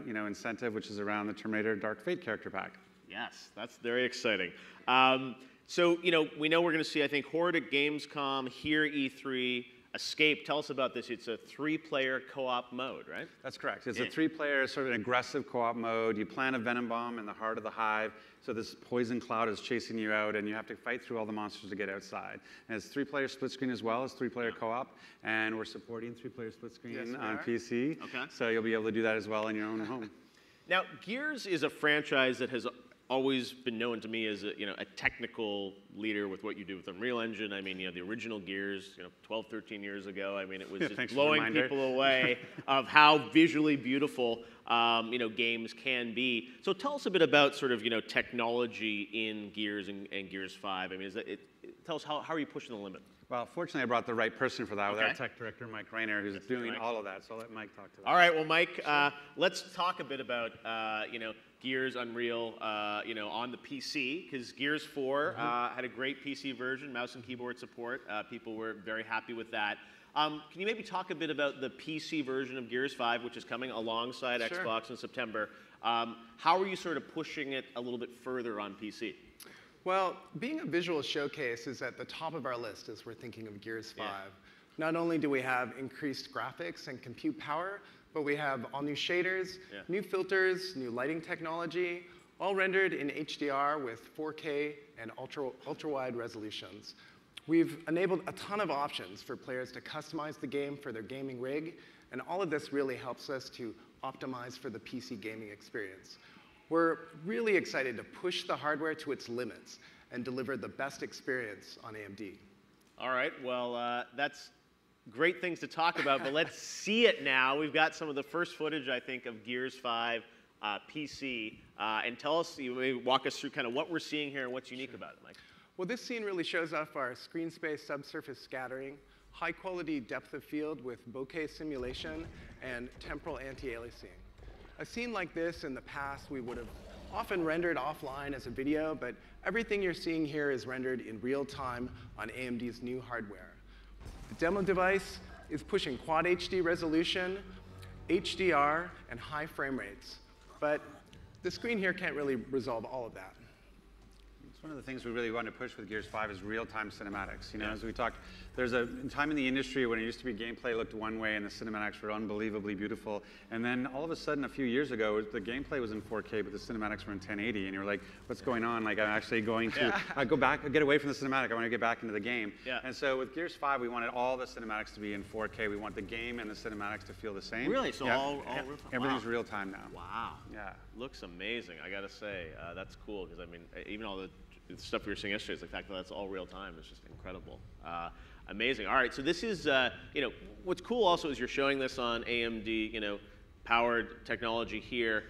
incentive, which is around the Terminator Dark Fate character pack. Yes, that's very exciting. So, we know we're going to see, I think, Horde at Gamescom, here E3, Escape. Tell us about this. It's a 3-player co-op mode, right? That's correct. It's a 3-player, sort of an aggressive co-op mode. You plant a venom bomb in the heart of the hive, so this poison cloud is chasing you out, and you have to fight through all the monsters to get outside. And it's 3-player split screen as well as 3-player co-op, and we're supporting 3-player split screen on PC. Okay. So you'll be able to do that as well in your own home. Now, Gears is a franchise that has always been known to me as a technical leader with what you do with Unreal Engine. I mean, the original Gears, 12, 13 years ago. I mean, it was just blowing people away of how visually beautiful, games can be. So tell us a bit about sort of, technology in Gears and Gears 5. I mean, tell us how are you pushing the limit? Well, fortunately, I brought the right person for that with our tech director, Mike Rayner, who's doing all of that. So I'll let Mike talk to that. All right, well, Mike, let's talk a bit about, Gears Unreal, on the PC, because Gears 4 had a great PC version, mouse and keyboard support. People were very happy with that. Can you maybe talk a bit about the PC version of Gears 5, which is coming alongside Xbox in September? How are you sort of pushing it a little bit further on PC? Well, being a visual showcase is at the top of our list as we're thinking of Gears 5. Not only do we have increased graphics and compute power, but we have all new shaders, new filters, new lighting technology, all rendered in HDR with 4K and ultra-wide resolutions. We've enabled a ton of options for players to customize the game for their gaming rig, and all of this really helps us to optimize for the PC gaming experience. We're really excited to push the hardware to its limits and deliver the best experience on AMD. All right, well, that's great things to talk about, but let's see it now. We've got some of the first footage, I think, of Gears 5 PC. And tell us, maybe walk us through kind of what we're seeing here and what's unique about it, Mike. Well, this scene really shows off our screen space subsurface scattering, high-quality depth of field with bokeh simulation, and temporal anti-aliasing. A scene like this in the past we would have often rendered offline as a video, but everything you're seeing here is rendered in real time on AMD's new hardware. The demo device is pushing quad HD resolution, HDR, and high frame rates. But the screen here can't really resolve all of that. It's one of the things we really want to push with Gears 5 is real-time cinematics. You know, as we talked, there's a time in the industry when it used to be gameplay looked one way and the cinematics were unbelievably beautiful. And then all of a sudden, a few years ago, the gameplay was in 4K, but the cinematics were in 1080. And you were like, what's going on? Like, I'm actually going to go back, get away from the cinematic. I want to get back into the game. And so with Gears 5, we wanted all the cinematics to be in 4K. We want the game and the cinematics to feel the same. Really? So all real-time? Everything's real-time now. Wow. Yeah. Looks amazing, I got to say. That's cool, because, I mean, even all the stuff we were seeing yesterday, is the fact that that's all real time is just incredible. Amazing. All right, so this is, you know, what's cool also is you're showing this on AMD, you know, powered technology here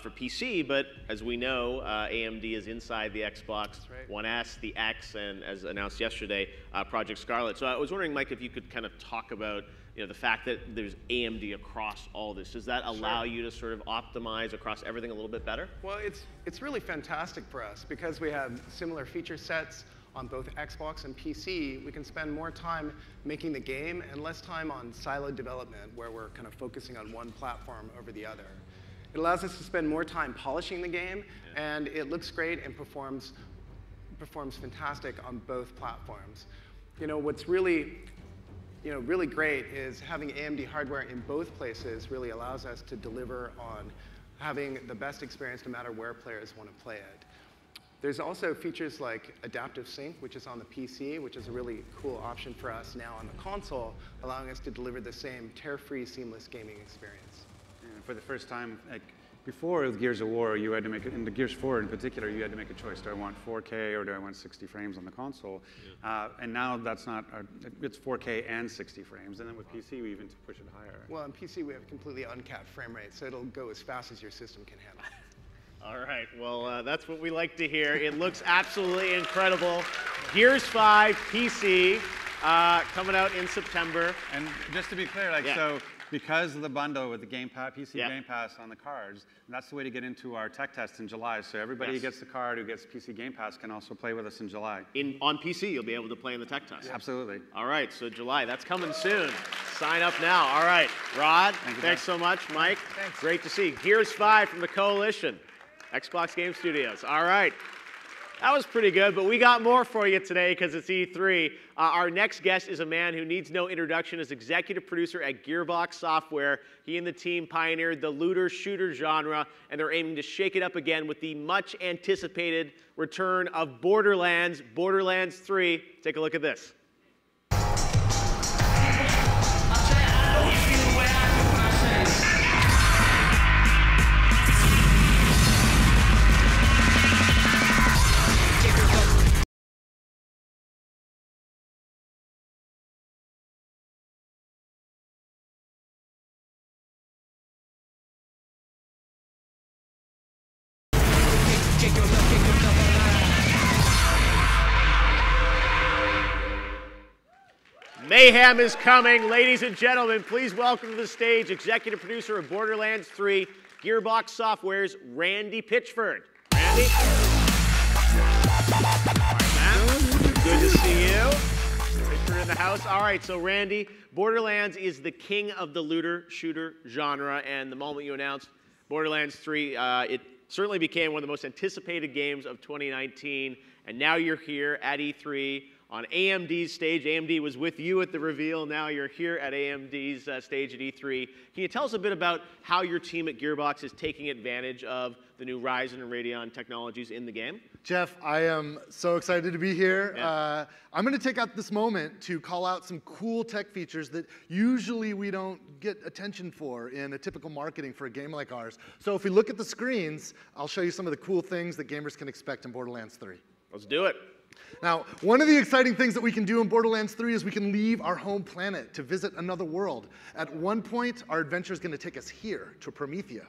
for PC, but as we know, AMD is inside the Xbox One S, the X, and as announced yesterday, Project Scarlet. So I was wondering, Mike, if you could kind of talk about, you know, the fact that there's AMD across all this. Does that allow you to sort of optimize across everything a little bit better? Well, it's really fantastic for us because we have similar feature sets on both Xbox and PC. We can spend more time making the game and less time on siloed development where we're kind of focusing on one platform over the other. It allows us to spend more time polishing the game, and it looks great and performs fantastic on both platforms. You know, what's really great is having AMD hardware in both places really allows us to deliver on having the best experience no matter where players want to play it. There's also features like adaptive sync, which is on the PC, which is a really cool option for us now on the console, allowing us to deliver the same tear-free, seamless gaming experience. And for the first time, like before with Gears of War, you had to make it, in the Gears 4 in particular, you had to make a choice. Do I want 4K or do I want 60 frames on the console? And now that's not, it's 4K and 60 frames. And then with PC, we even push it higher. Well, on PC, we have completely uncapped frame rate, so it'll go as fast as your system can handle. All right, well, that's what we like to hear. It looks absolutely incredible. Gears 5 PC coming out in September. And just to be clear, like, so because of the bundle with the Game Pass, PC Game Pass on the cards, that's the way to get into our tech test in July. So everybody who gets the card, who gets PC Game Pass, can also play with us in July. On PC, you'll be able to play in the tech test. Absolutely. All right, so July, that's coming soon. Sign up now. All right, Rod, thanks so much. Mike, great to see you. Gears 5 from the Coalition, Xbox Game Studios. All right. That was pretty good, but we got more for you today because it's E3. Our next guest is a man who needs no introduction as executive producer at Gearbox Software. He and the team pioneered the looter-shooter genre, and they're aiming to shake it up again with the much-anticipated return of Borderlands 3. Take a look at this. Mayhem is coming. Ladies and gentlemen, please welcome to the stage executive producer of Borderlands 3, Gearbox Software's Randy Pitchford. Randy? All right, man. Good to see you. Pitchford in the house. All right, so Randy, Borderlands is the king of the looter-shooter genre, and the moment you announced Borderlands 3, it certainly became one of the most anticipated games of 2019, and now you're here at E3 on AMD's stage. AMD was with you at the reveal. Now you're here at AMD's stage at E3. Can you tell us a bit about how your team at Gearbox is taking advantage of the new Ryzen and Radeon technologies in the game? Jeff, I am so excited to be here. Yeah. I'm going to take out this moment to call out some cool tech features that usually we don't get attention for in a typical marketing for a game like ours. So if we look at the screens, I'll show you some of the cool things that gamers can expect in Borderlands 3. Let's do it. Now, one of the exciting things that we can do in Borderlands 3 is we can leave our home planet to visit another world. At one point, our adventure is going to take us here to Promethea.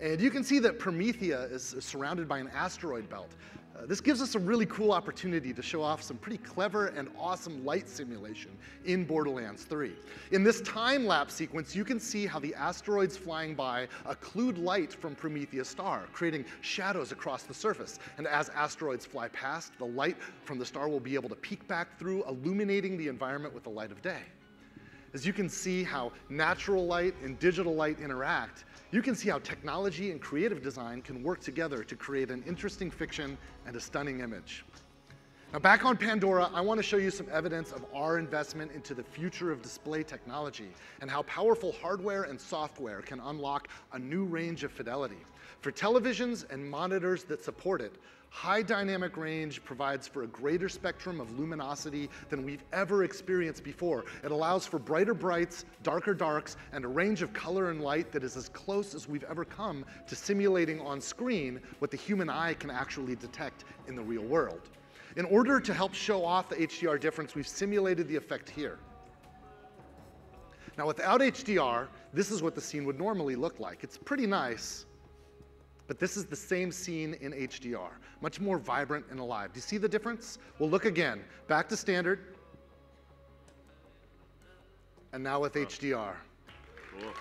And you can see that Promethea is surrounded by an asteroid belt. This gives us a really cool opportunity to show off some pretty clever and awesome light simulation in Borderlands 3. In this time-lapse sequence, you can see how the asteroids flying by occlude light from Promethea's star, creating shadows across the surface. And as asteroids fly past, the light from the star will be able to peek back through, illuminating the environment with the light of day. As you can see how natural light and digital light interact, you can see how technology and creative design can work together to create an interesting fiction and a stunning image. Now, back on Pandora, I want to show you some evidence of our investment into the future of display technology and how powerful hardware and software can unlock a new range of fidelity. For televisions and monitors that support it, high dynamic range provides for a greater spectrum of luminosity than we've ever experienced before. It allows for brighter brights, darker darks, and a range of color and light that is as close as we've ever come to simulating on screen what the human eye can actually detect in the real world. In order to help show off the HDR difference, we've simulated the effect here. Now, without HDR, this is what the scene would normally look like. It's pretty nice, but this is the same scene in HDR, much more vibrant and alive. Do you see the difference? Well, look again. Back to standard. And now with HDR. Cool.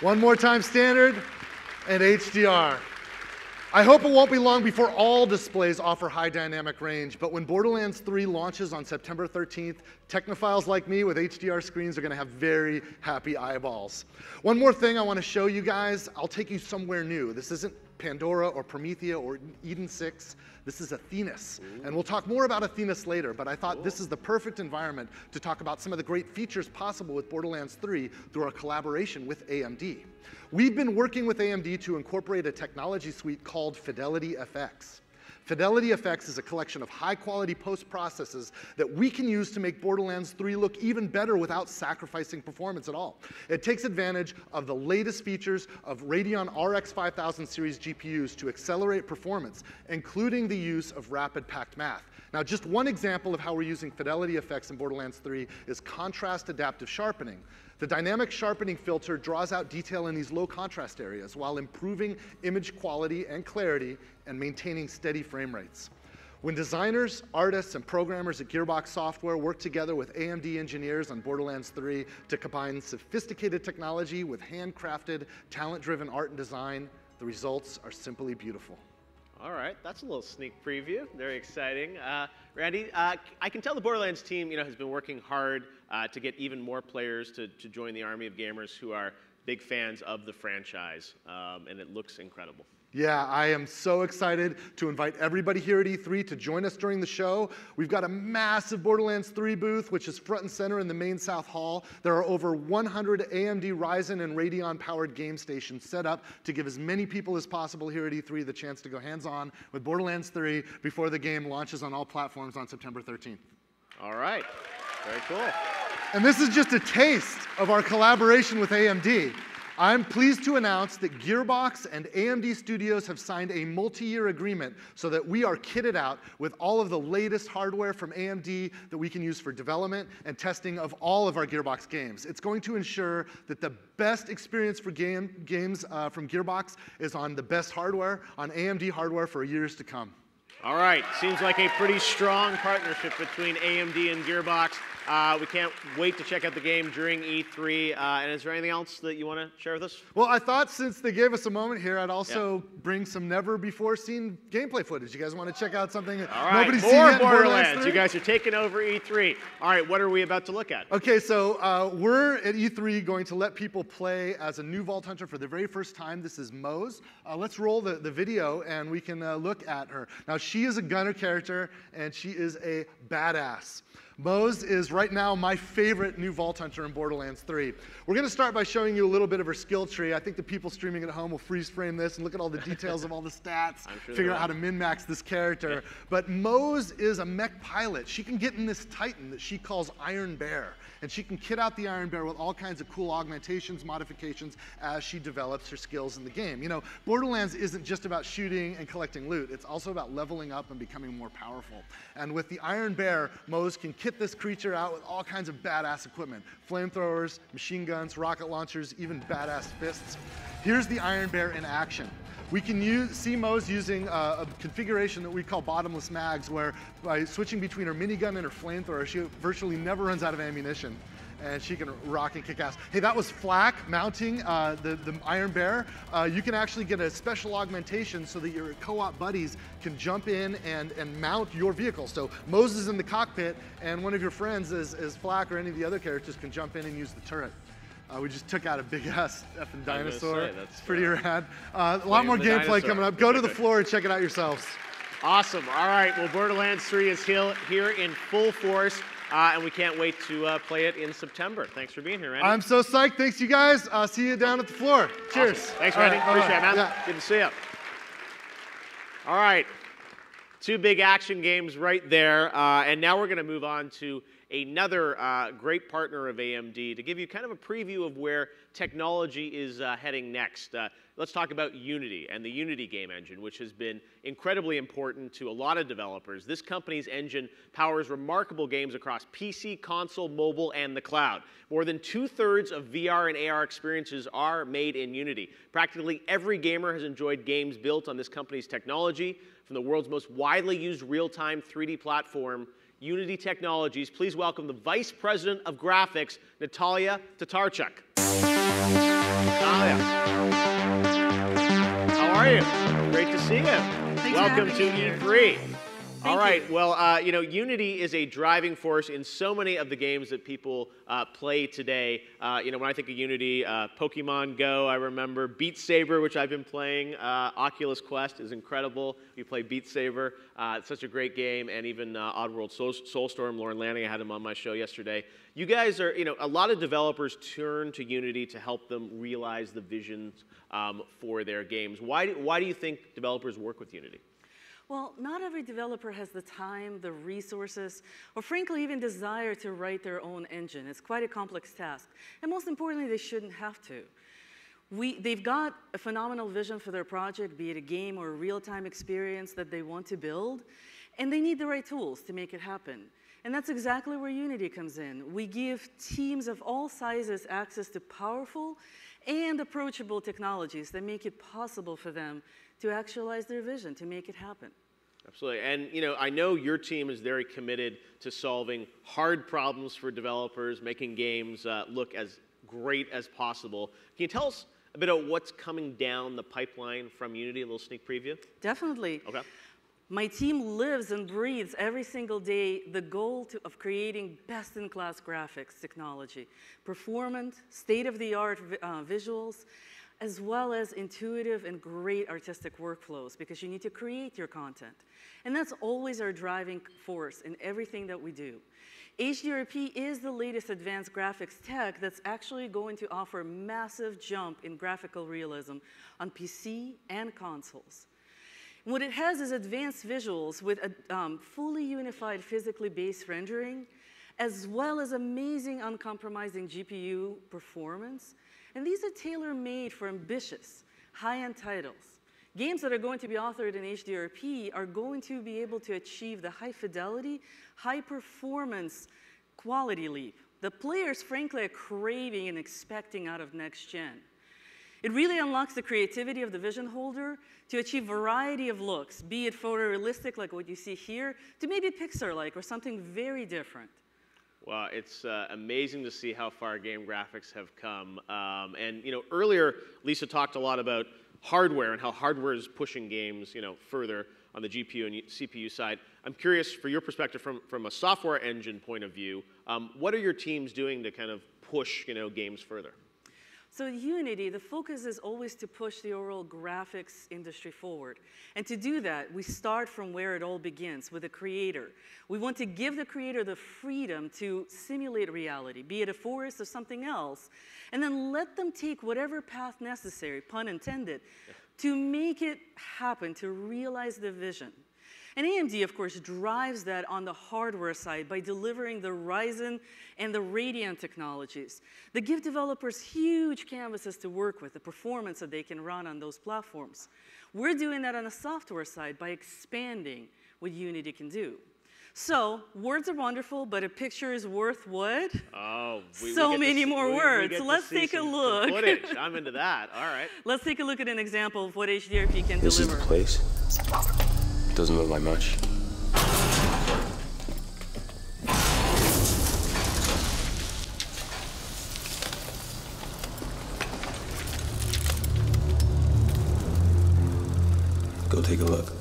One more time, standard and HDR. I hope it won't be long before all displays offer high dynamic range, but when Borderlands 3 launches on September 13th, technophiles like me with HDR screens are going to have very happy eyeballs. One more thing I want to show you guys. I'll take you somewhere new. This isn't Pandora or Promethea or Eden 6. This is Athenas. And we'll talk more about Athenas later, but I thought this is the perfect environment to talk about some of the great features possible with Borderlands 3 through our collaboration with AMD. We've been working with AMD to incorporate a technology suite called Fidelity FX. Fidelity FX is a collection of high-quality post-processes that we can use to make Borderlands 3 look even better without sacrificing performance at all. It takes advantage of the latest features of Radeon RX 5000 series GPUs to accelerate performance, including the use of rapid packed math. Now, just one example of how we're using Fidelity FX in Borderlands 3 is contrast adaptive sharpening. The dynamic sharpening filter draws out detail in these low contrast areas while improving image quality and clarity and maintaining steady frame rates. When designers, artists, and programmers at Gearbox Software work together with AMD engineers on Borderlands 3 to combine sophisticated technology with handcrafted, talent-driven art and design, the results are simply beautiful. All right, that's a little sneak preview. Very exciting. Randy, I can tell the Borderlands team, has been working hard to get even more players to join the army of gamers who are big fans of the franchise, and it looks incredible. Yeah, I am so excited to invite everybody here at E3 to join us during the show. We've got a massive Borderlands 3 booth, which is front and center in the main South Hall. There are over 100 AMD Ryzen and Radeon-powered game stations set up to give as many people as possible here at E3 the chance to go hands-on with Borderlands 3 before the game launches on all platforms on September 13th. All right, very cool. And this is just a taste of our collaboration with AMD. I'm pleased to announce that Gearbox and AMD Studios have signed a multi-year agreement so that we are kitted out with all of the latest hardware from AMD that we can use for development and testing of all of our Gearbox games. It's going to ensure that the best experience for games from Gearbox is on the best hardware, on AMD hardware for years to come. All right, seems like a pretty strong partnership between AMD and Gearbox. We can't wait to check out the game during E3. And is there anything else that you want to share with us? Well, I thought since they gave us a moment here, I'd also bring some never-before-seen gameplay footage. You guys want to check out something All right, nobody's seen yet in Borderlands. 3? You guys are taking over E3. All right, what are we about to look at? Okay, so we're at E3 going to let people play as a new Vault Hunter for the very first time. This is Mose. Let's roll the video, and we can look at her. Now, she is a gunner character, and she is a badass. Mose is right now my favorite new Vault Hunter in Borderlands 3. We're going to start by showing you a little bit of her skill tree. I think the people streaming at home will freeze frame this and look at all the details of all the stats, figure out how to min-max this character. But Mose is a mech pilot. She can get in this Titan that she calls Iron Bear. And she can kit out the Iron Bear with all kinds of cool augmentations, modifications, as she develops her skills in the game. You know, Borderlands isn't just about shooting and collecting loot. It's also about leveling up and becoming more powerful. And with the Iron Bear, Mose can kit this creature out with all kinds of badass equipment. Flamethrowers, machine guns, rocket launchers, even badass fists. Here's the Iron Bear in action. We can see Mose using a configuration that we call bottomless mags, where by switching between her minigun and her flamethrower, she virtually never runs out of ammunition, and she can rock and kick ass. Hey, that was Flak mounting the Iron Bear. You can actually get a special augmentation so that your co-op buddies can jump in and mount your vehicle. So Mose is in the cockpit, and one of your friends, as Flak or any of the other characters, can jump in and use the turret. We just took out a big-ass effing dinosaur. That's pretty rad. A lot more gameplay coming up. Go to the floor and check it out yourselves. Awesome. All right. Well, Borderlands 3 is here in full force, and we can't wait to play it in September. Thanks for being here, Randy. I'm so psyched. Thanks, you guys. See you down at the floor. Cheers. Awesome. Thanks, Randy. Appreciate it, man. Yeah. Good to see you. All right. Two big action games right there. And now we're going to move on to another great partner of AMD to give you kind of a preview of where technology is heading next. Let's talk about Unity and the Unity game engine, which has been incredibly important to a lot of developers. This company's engine powers remarkable games across PC, console, mobile, and the cloud. More than 2/3 of VR and AR experiences are made in Unity. Practically every gamer has enjoyed games built on this company's technology. From the world's most widely used real-time 3D platform, Unity Technologies, please welcome the Vice President of Graphics, Natalia Tatarchuk. Natalia, how are you? Great to see you. Welcome to E3. All right, well, you know, Unity is a driving force in so many of the games that people play today. You know, when I think of Unity, Pokemon Go, I remember Beat Saber, which I've been playing. Oculus Quest is incredible. You play Beat Saber. It's such a great game. And even Oddworld Soulstorm, Lauren Lanning, I had him on my show yesterday. You guys are, you know, a lot of developers turn to Unity to help them realize the visions for their games. Why do you think developers work with Unity? Well, not every developer has the time, the resources, or frankly even desire to write their own engine. It's quite a complex task. And most importantly, they shouldn't have to. They've got a phenomenal vision for their project, be it a game or a real-time experience that they want to build, and they need the right tools to make it happen. And that's exactly where Unity comes in. We give teams of all sizes access to powerful and approachable technologies that make it possible for them to actualize their vision, to make it happen. Absolutely. And you know, I know your team is very committed to solving hard problems for developers, making games look as great as possible. Can you tell us a bit about what's coming down the pipeline from Unity, a little sneak preview? Definitely. Okay. My team lives and breathes every single day the goal of creating best-in-class graphics technology, performant, state-of-the-art visuals, as well as intuitive and great artistic workflows, because you need to create your content. And that's always our driving force in everything that we do. HDRP is the latest advanced graphics tech that's actually going to offer a massive jump in graphical realism on PC and consoles. What it has is advanced visuals with a fully unified physically based rendering, as well as amazing uncompromising GPU performance. And these are tailor-made for ambitious, high-end titles. Games that are going to be authored in HDRP are going to be able to achieve the high-fidelity, high-performance quality leap that players, frankly, are craving and expecting out of next-gen. It really unlocks the creativity of the vision holder to achieve a variety of looks, be it photorealistic like what you see here, to maybe Pixar-like or something very different. Well, it's amazing to see how far game graphics have come. And earlier, Lisa talked a lot about hardware and how hardware is pushing games, further on the GPU and CPU side. I'm curious, for your perspective, from a software engine point of view, what are your teams doing to kind of push, games further? So at Unity, the focus is always to push the overall graphics industry forward. And to do that, we start from where it all begins, with the creator. We want to give the creator the freedom to simulate reality, be it a forest or something else, and then let them take whatever path necessary, pun intended, to make it happen, to realize the vision. And AMD, of course, drives that on the hardware side by delivering the Ryzen and the Radeon technologies that give developers huge canvases to work with, the performance that they can run on those platforms. We're doing that on the software side by expanding what Unity can do. So words are wonderful, but a picture is worth what? Oh, so many more words. So let's take a look. Footage. I'm into that. All right. Let's take a look at an example of what HDRP can deliver. This is the place. Doesn't look like much. Go take a look.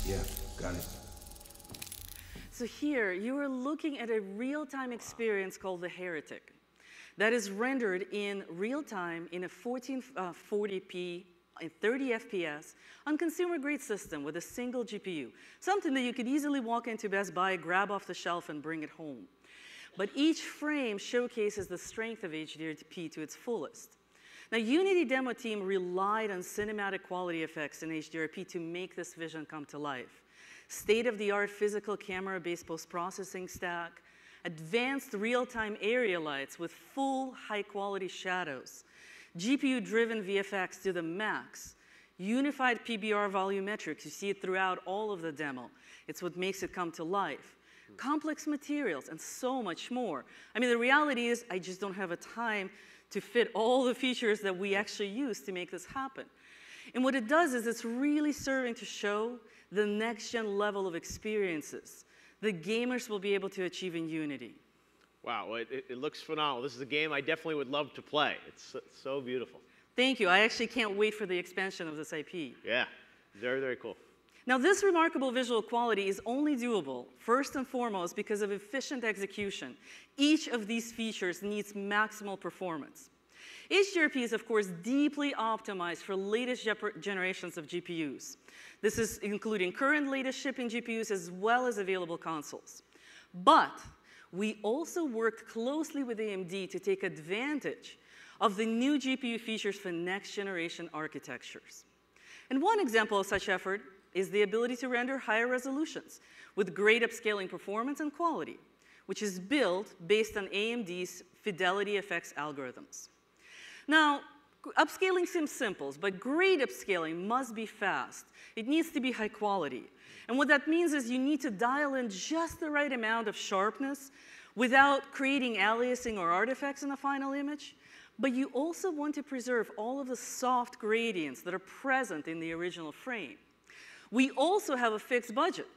Yeah, got it. So here, you are looking at a real-time experience called The Heretic that is rendered in real time in a 1440p and 30 FPS on consumer-grade system with a single GPU, something that you could easily walk into Best Buy, grab off the shelf, and bring it home. But each frame showcases the strength of HDRP to its fullest. Now, Unity demo team relied on cinematic quality effects in HDRP to make this vision come to life. State-of-the-art physical camera-based post-processing stack, advanced real-time area lights with full high-quality shadows, GPU-driven VFX to the max, unified PBR volumetrics, you see it throughout all of the demo. It's what makes it come to life. Complex materials, and so much more. I mean, the reality is I just don't have a time to fit all the features that we actually use to make this happen. And what it does is it's really serving to show the next-gen level of experiences that gamers will be able to achieve in Unity. Wow, well, it looks phenomenal. This is a game I definitely would love to play. It's so beautiful. Thank you. I actually can't wait for the expansion of this IP. Yeah, very, very cool. Now, this remarkable visual quality is only doable, first and foremost, because of efficient execution. Each of these features needs maximal performance. HDRP is, of course, deeply optimized for latest generations of GPUs. This is including current latest shipping GPUs as well as available consoles. But we also worked closely with AMD to take advantage of the new GPU features for next-generation architectures. And one example of such effort is the ability to render higher resolutions with great upscaling performance and quality, which is built based on AMD's Fidelity FX algorithms. Now, upscaling seems simple, but great upscaling must be fast. It needs to be high quality. And what that means is you need to dial in just the right amount of sharpness without creating aliasing or artifacts in the final image. But you also want to preserve all of the soft gradients that are present in the original frame. We also have a fixed budget,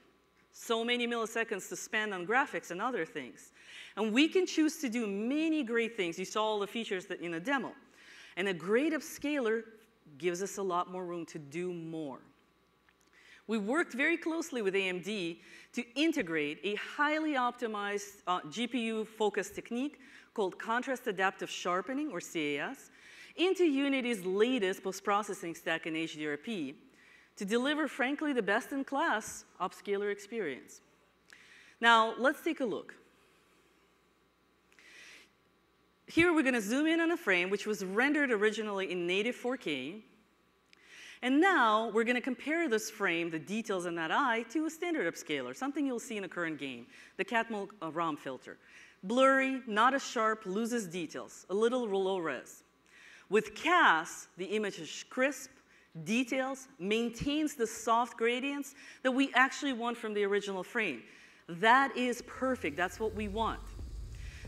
so many milliseconds to spend on graphics and other things. And we can choose to do many great things. You saw all the features in the demo. And a great upscaler gives us a lot more room to do more. We worked very closely with AMD to integrate a highly optimized GPU-focused technique called contrast adaptive sharpening, or CAS, into Unity's latest post-processing stack in HDRP, to deliver, frankly, the best-in-class upscaler experience. Now, let's take a look. Here, we're going to zoom in on a frame which was rendered originally in native 4K. And now, we're going to compare this frame, the details in that eye, to a standard upscaler, something you'll see in a current game, the Catmull ROM filter. Blurry, not as sharp, loses details, a little low res. With CAS, the image is crisp, details, maintains the soft gradients that we actually want from the original frame. That is perfect. That's what we want.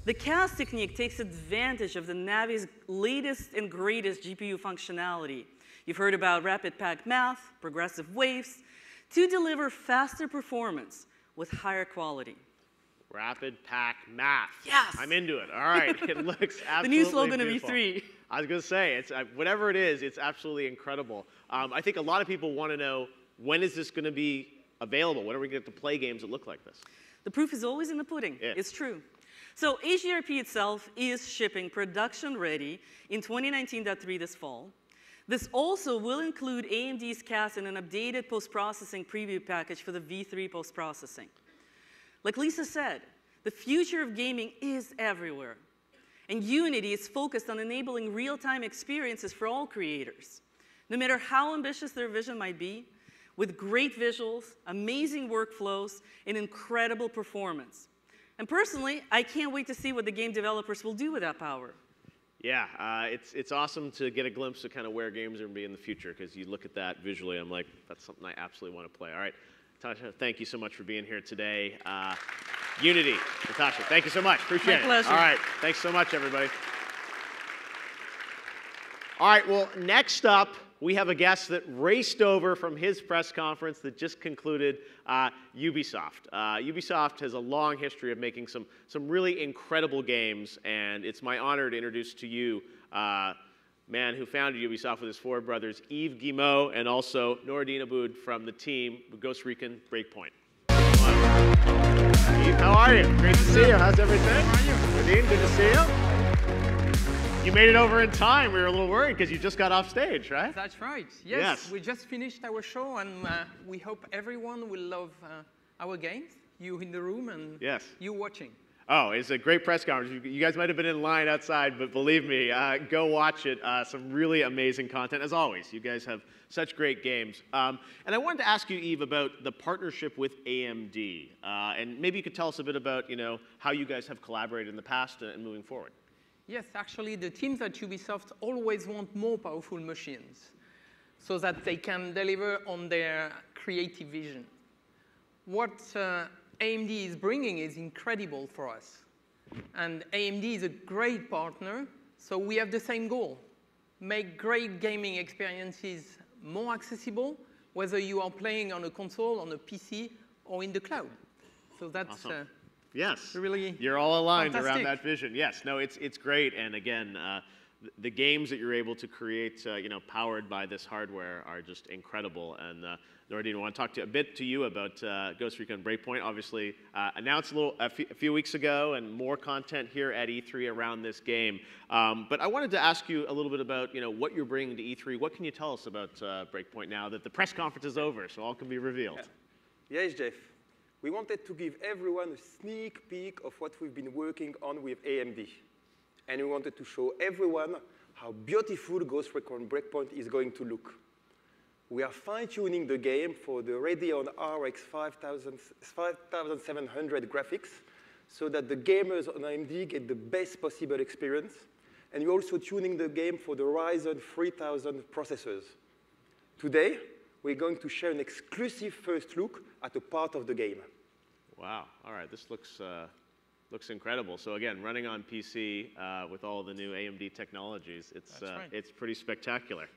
The CAS technique takes advantage of the Navi's latest and greatest GPU functionality. You've heard about rapid pack math, progressive waves, to deliver faster performance with higher quality. Rapid pack math. Yes. I'm into it. All right. It looks absolutely The new slogan beautiful. of E3. I was going to say, it's whatever it is, it's absolutely incredible. I think a lot of people want to know, when is this going to be available? When are we going to get to play games that look like this? The proof is always in the pudding. Yeah. It's true. So HDRP itself is shipping production ready in 2019.3 this fall. This also will include AMD's CAS and an updated post-processing preview package for the V3 post-processing. Like Lisa said, the future of gaming is everywhere. And Unity is focused on enabling real-time experiences for all creators, no matter how ambitious their vision might be, with great visuals, amazing workflows, and incredible performance. And personally, I can't wait to see what the game developers will do with that power. Yeah, it's awesome to get a glimpse of kind of where games are going to be in the future, because you look at that visually, I'm like, that's something I absolutely want to play. All right, Natasha, thank you so much for being here today. Unity, Natasha, thank you so much. Appreciate it. My pleasure. All right, thanks so much, everybody. All right, well, next up, we have a guest that raced over from his press conference that just concluded, Ubisoft. Ubisoft has a long history of making some really incredible games, and it's my honor to introduce to you man who founded Ubisoft with his four brothers, Yves Guillemot, and also Noureddin Aboud from the team Ghost Recon Breakpoint. Yves, how are you? Great to see you. How's everything? How are you? Noureddin, good to see you. You made it over in time. We were a little worried because you just got off stage, right? That's right. Yes. We just finished our show, and we hope everyone will love our games. You in the room and you watching. Oh, it's a great press conference. You guys might have been in line outside, but believe me, go watch it. Some really amazing content, as always. You guys have such great games. And I wanted to ask you, Yves, about the partnership with AMD. And maybe you could tell us a bit about how you guys have collaborated in the past and moving forward. Yes, actually, the teams at Ubisoft always want more powerful machines so that they can deliver on their creative vision. What AMD is bringing is incredible for us. And AMD is a great partner, so we have the same goal. Make great gaming experiences more accessible, whether you are playing on a console, on a PC, or in the cloud. So that's awesome. Yes, really you're all aligned fantastic. around that vision. Yes, no, it's great. And again, the games that you're able to create, powered by this hardware are just incredible. And Noureddin, I want to talk a bit to you about Ghost Recon Breakpoint. Obviously, announced a few weeks ago, and more content here at E3 around this game. But I wanted to ask you a little bit about what you're bringing to E3. What can you tell us about Breakpoint now that the press conference is over, so all can be revealed? Yes, Jeff. We wanted to give everyone a sneak peek of what we've been working on with AMD. And we wanted to show everyone how beautiful Ghost Recon Breakpoint is going to look. We are fine-tuning the game for the Radeon RX 5700 graphics so that the gamers on AMD get the best possible experience. And we're also tuning the game for the Ryzen 3000 processors. Today, we're going to share an exclusive first look at a part of the game. Wow. All right. This looks incredible. So again, running on PC with all the new AMD technologies, it's pretty spectacular.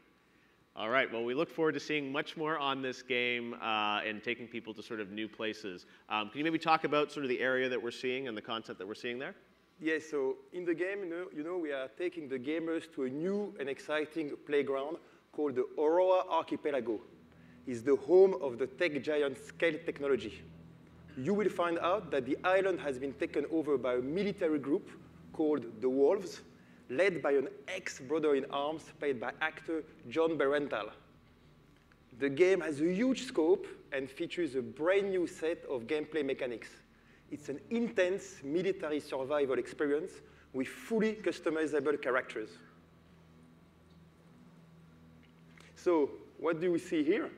All right. Well, we look forward to seeing much more on this game and taking people to sort of new places. Can you maybe talk about sort of the area that we're seeing and the content that we're seeing there? Yes. So in the game, we are taking the gamers to a new and exciting playground called the Aurora Archipelago. It's the home of the tech giant Scale Technology. You will find out that the island has been taken over by a military group called the Wolves, led by an ex-brother-in-arms played by actor John Berental. The game has a huge scope and features a brand new set of gameplay mechanics. It's an intense military survival experience with fully customizable characters. So what do we see here?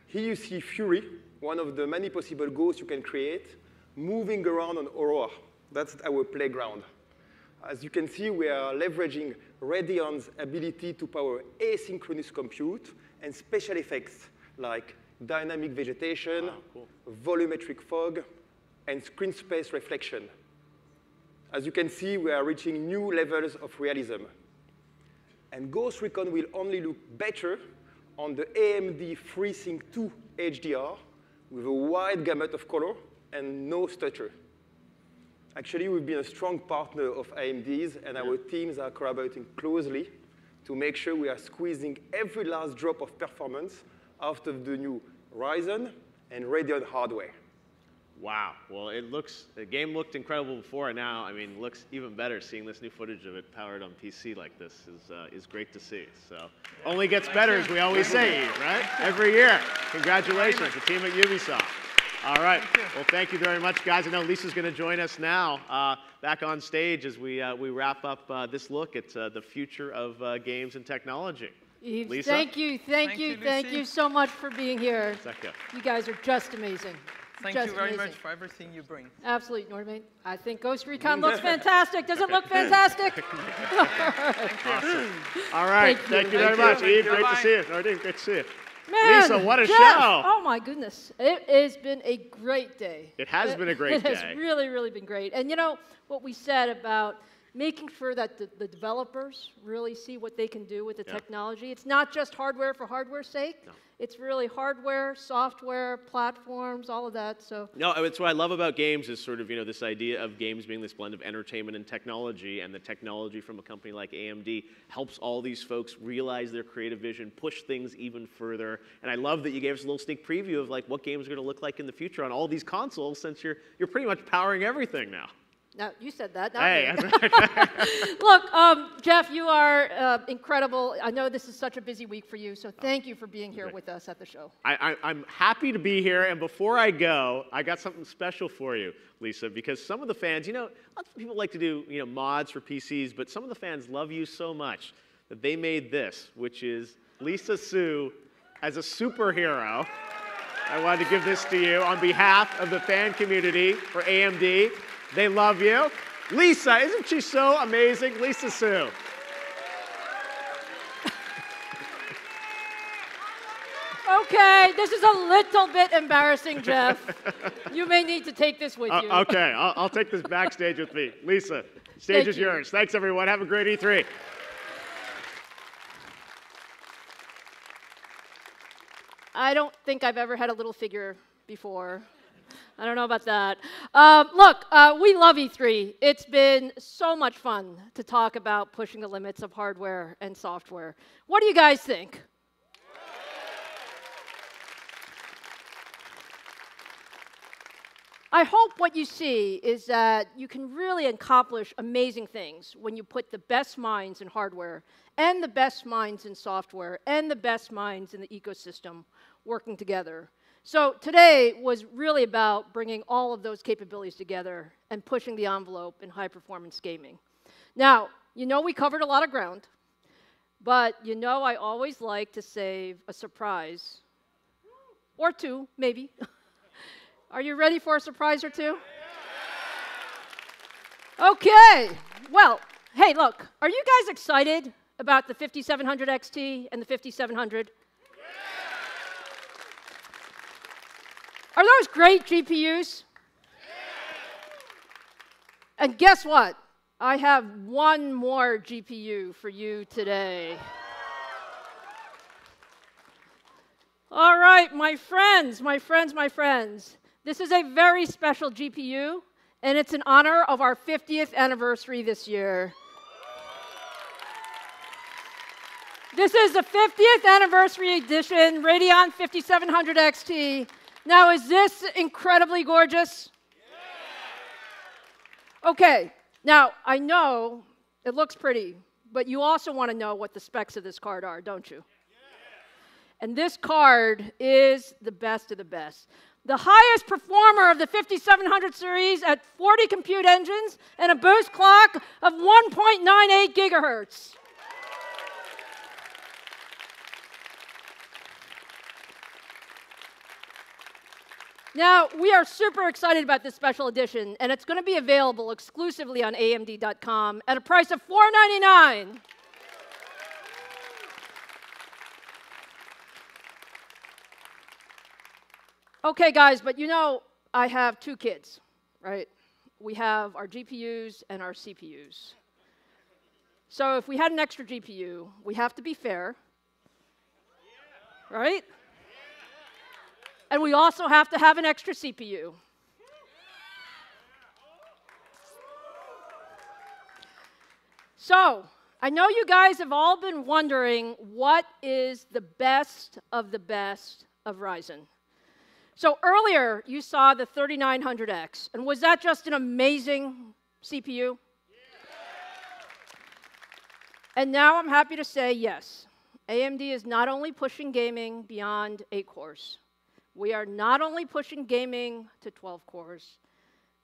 Here you see Fury, one of the many possible ghosts you can create, moving around on Aurora. That's our playground. As you can see, we are leveraging Radeon's ability to power asynchronous compute and special effects like dynamic vegetation, volumetric fog, and screen space reflection. As you can see, we are reaching new levels of realism. And Ghost Recon will only look better on the AMD FreeSync 2 HDR with a wide gamut of color and no stutter. Actually, we've been a strong partner of AMD's, and our teams are collaborating closely to make sure we are squeezing every last drop of performance out of the new Ryzen and Radeon hardware. Wow. Well, the game looked incredible before, and now, I mean, it looks even better. Seeing this new footage of it powered on PC like this is great to see. So, only gets better, as we always say, Eve, right? Every year. Congratulations, the team at Ubisoft. All right. Well, thank you very much, guys. I know Lisa's going to join us now back on stage as we wrap up this look at the future of games and technology. Yves, Lisa? thank you so much for being here. You guys are just amazing. Thank you very much for everything you bring. Absolutely, Norman. I think Ghost Recon looks fantastic. Does it look fantastic? Awesome. All right. Thank you very much, Eve. Great to see you. Nordine, great to see you. Man, Lisa, what a Jeff, show. Oh, my goodness. It has been a great day. It has been a great day. It has really, really been great. And you know what we said about making sure that the developers really see what they can do with the technology. It's not just hardware for hardware's sake. No. It's really hardware, software, platforms, all of that. So no, it's what I love about games is sort of, you know, this idea of games being this blend of entertainment and technology, and the technology from a company like AMD helps all these folks realize their creative vision, push things even further. And I love that you gave us a little sneak preview of like what games are going to look like in the future on all these consoles, since you're pretty much powering everything now. No, you said that. Not hey. Me. Look, Jeff, you are incredible. I know this is such a busy week for you, so thank you for being here with us at the show. I'm happy to be here, and before I go, I got something special for you, Lisa, because some of the fans, you know, lots of people like to do, you know, mods for PCs, but some of the fans love you so much that they made this, which is Lisa Su as a superhero. I wanted to give this to you on behalf of the fan community for AMD. They love you. Lisa, isn't she so amazing? Lisa Su. Okay, this is a little bit embarrassing, Jeff. You may need to take this with you. Okay, I'll take this backstage with me. Lisa, stage is yours. Thanks, everyone. Have a great E3. I don't think I've ever had a little figure before. I don't know about that. Look, we love E3. It's been so much fun to talk about pushing the limits of hardware and software. What do you guys think? I hope what you see is that you can really accomplish amazing things when you put the best minds in hardware and the best minds in software and the best minds in the ecosystem working together. So today was really about bringing all of those capabilities together and pushing the envelope in high-performance gaming. Now, you know we covered a lot of ground, but you know I always like to save a surprise, or two, maybe. Are you ready for a surprise or two? Okay, well, hey, look, are you guys excited about the 5700 XT and the 5700? Are those great GPUs? And guess what? I have one more GPU for you today. All right, my friends. This is a very special GPU, and it's in honor of our 50th anniversary this year. This is the 50th anniversary edition Radeon 5700 XT. Now, is this incredibly gorgeous? Yeah. Okay, now, I know it looks pretty, but you also want to know what the specs of this card are, don't you? Yeah. And this card is the best of the best. The highest performer of the 5700 series at 40 compute engines and a boost clock of 1.98 gigahertz. Now, we are super excited about this special edition, and it's going to be available exclusively on AMD.com at a price of $499. Okay, guys, but you know I have two kids. right? We have our GPUs and our CPUs. So if we had an extra GPU, we have to be fair, right? And we also have to have an extra CPU. So, I know you guys have all been wondering what is the best of Ryzen. So earlier, you saw the 3900X, and was that just an amazing CPU? And now I'm happy to say yes. AMD is not only pushing gaming beyond 8 cores. We are not only pushing gaming to 12 cores,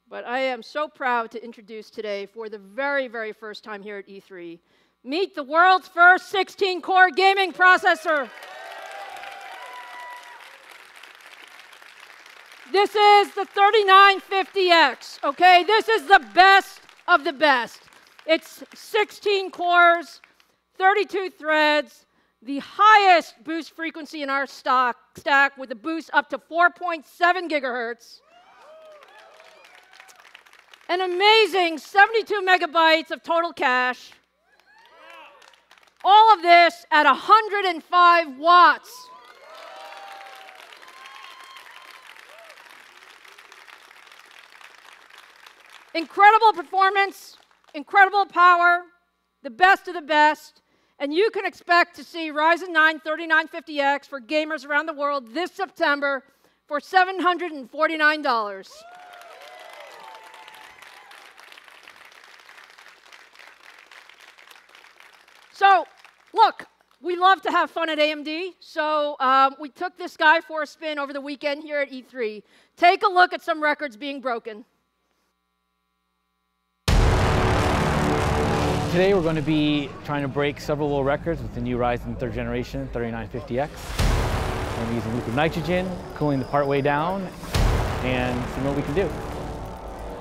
but I am so proud to introduce today, for the very, very first time here at E3, meet the world's first 16-core gaming processor. This is the 3950X, okay? This is the best of the best. It's 16 cores, 32 threads, the highest boost frequency in our stack with a boost up to 4.7 gigahertz. An amazing 72 megabytes of total cache. All of this at 105 watts. Incredible performance, incredible power, the best of the best, and you can expect to see Ryzen 9 3950X for gamers around the world this September for $749. So, look, we love to have fun at AMD, so we took this guy for a spin over the weekend here at E3. Take a look at some records being broken. Today we're going to be trying to break several world records with the new Ryzen 3rd generation 3950X. We're going to be using liquid nitrogen, cooling the part way down, and see what we can do.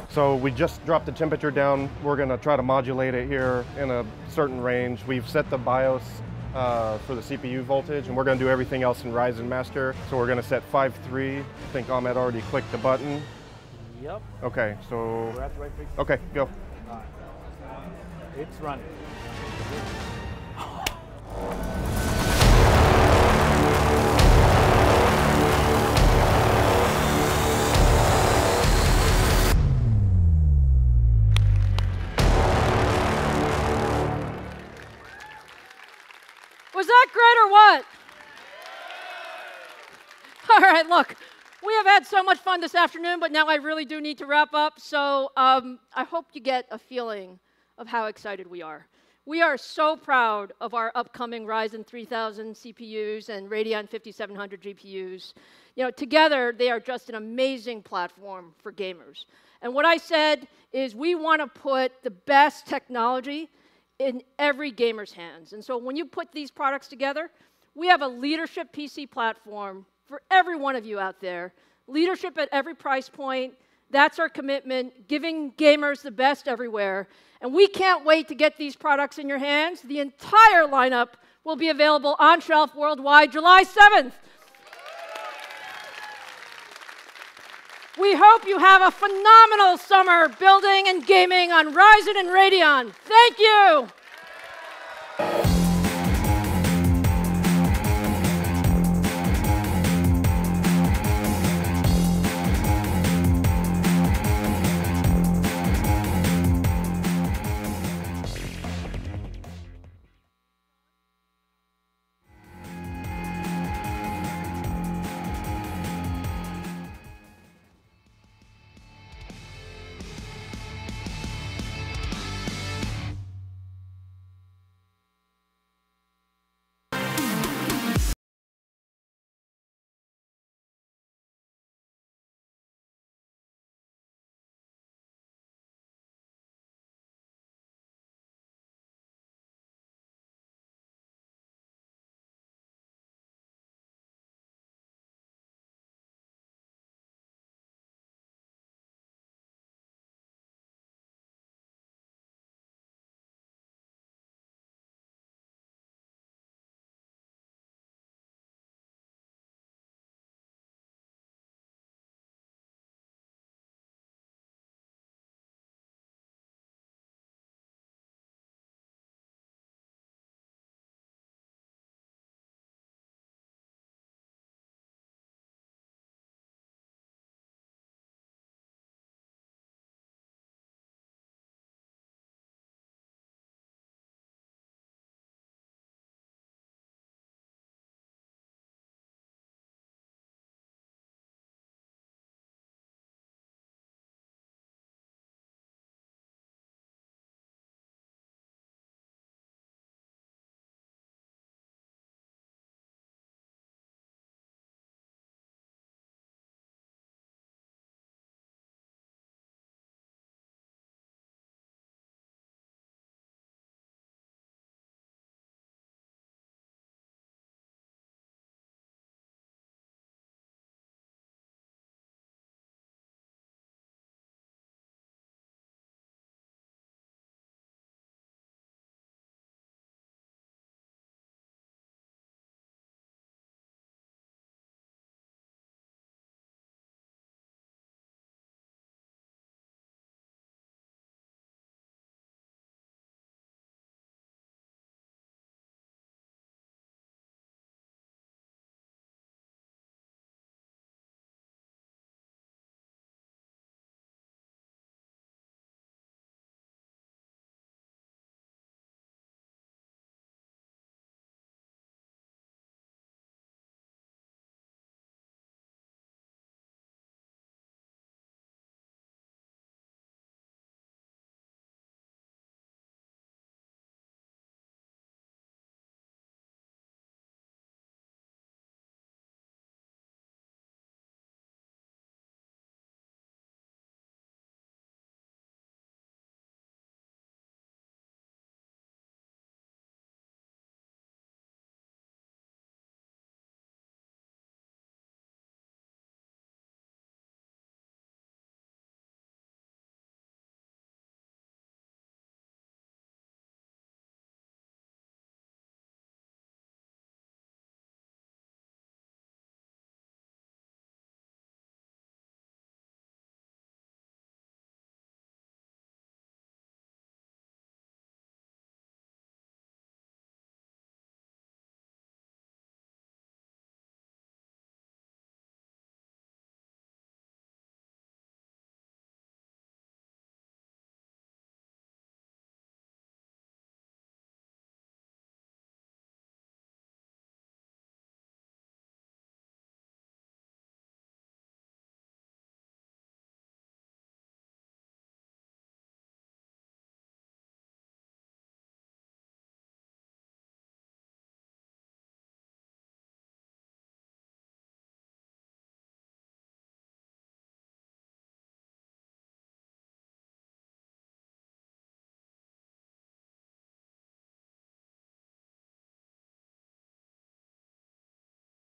So we just dropped the temperature down. We're going to try to modulate it here in a certain range. We've set the BIOS for the CPU voltage, and we're going to do everything else in Ryzen Master. So we're going to set 5.3. I think Ahmed already clicked the button. Yep. Okay, so... We're at the right frequency. Okay, go. It's running. Was that great or what? All right, look, we have had so much fun this afternoon, but now I really do need to wrap up. So I hope you get a feeling of how excited we are. We are so proud of our upcoming Ryzen 3000 CPUs and Radeon 5700 GPUs. You know, together, they are just an amazing platform for gamers. And what I said is we want to put the best technology in every gamer's hands. And so when you put these products together, we have a leadership PC platform for every one of you out there. Leadership at every price point. That's our commitment, giving gamers the best everywhere. And we can't wait to get these products in your hands. The entire lineup will be available on shelf worldwide July 7th. We hope you have a phenomenal summer building and gaming on Ryzen and Radeon. Thank you.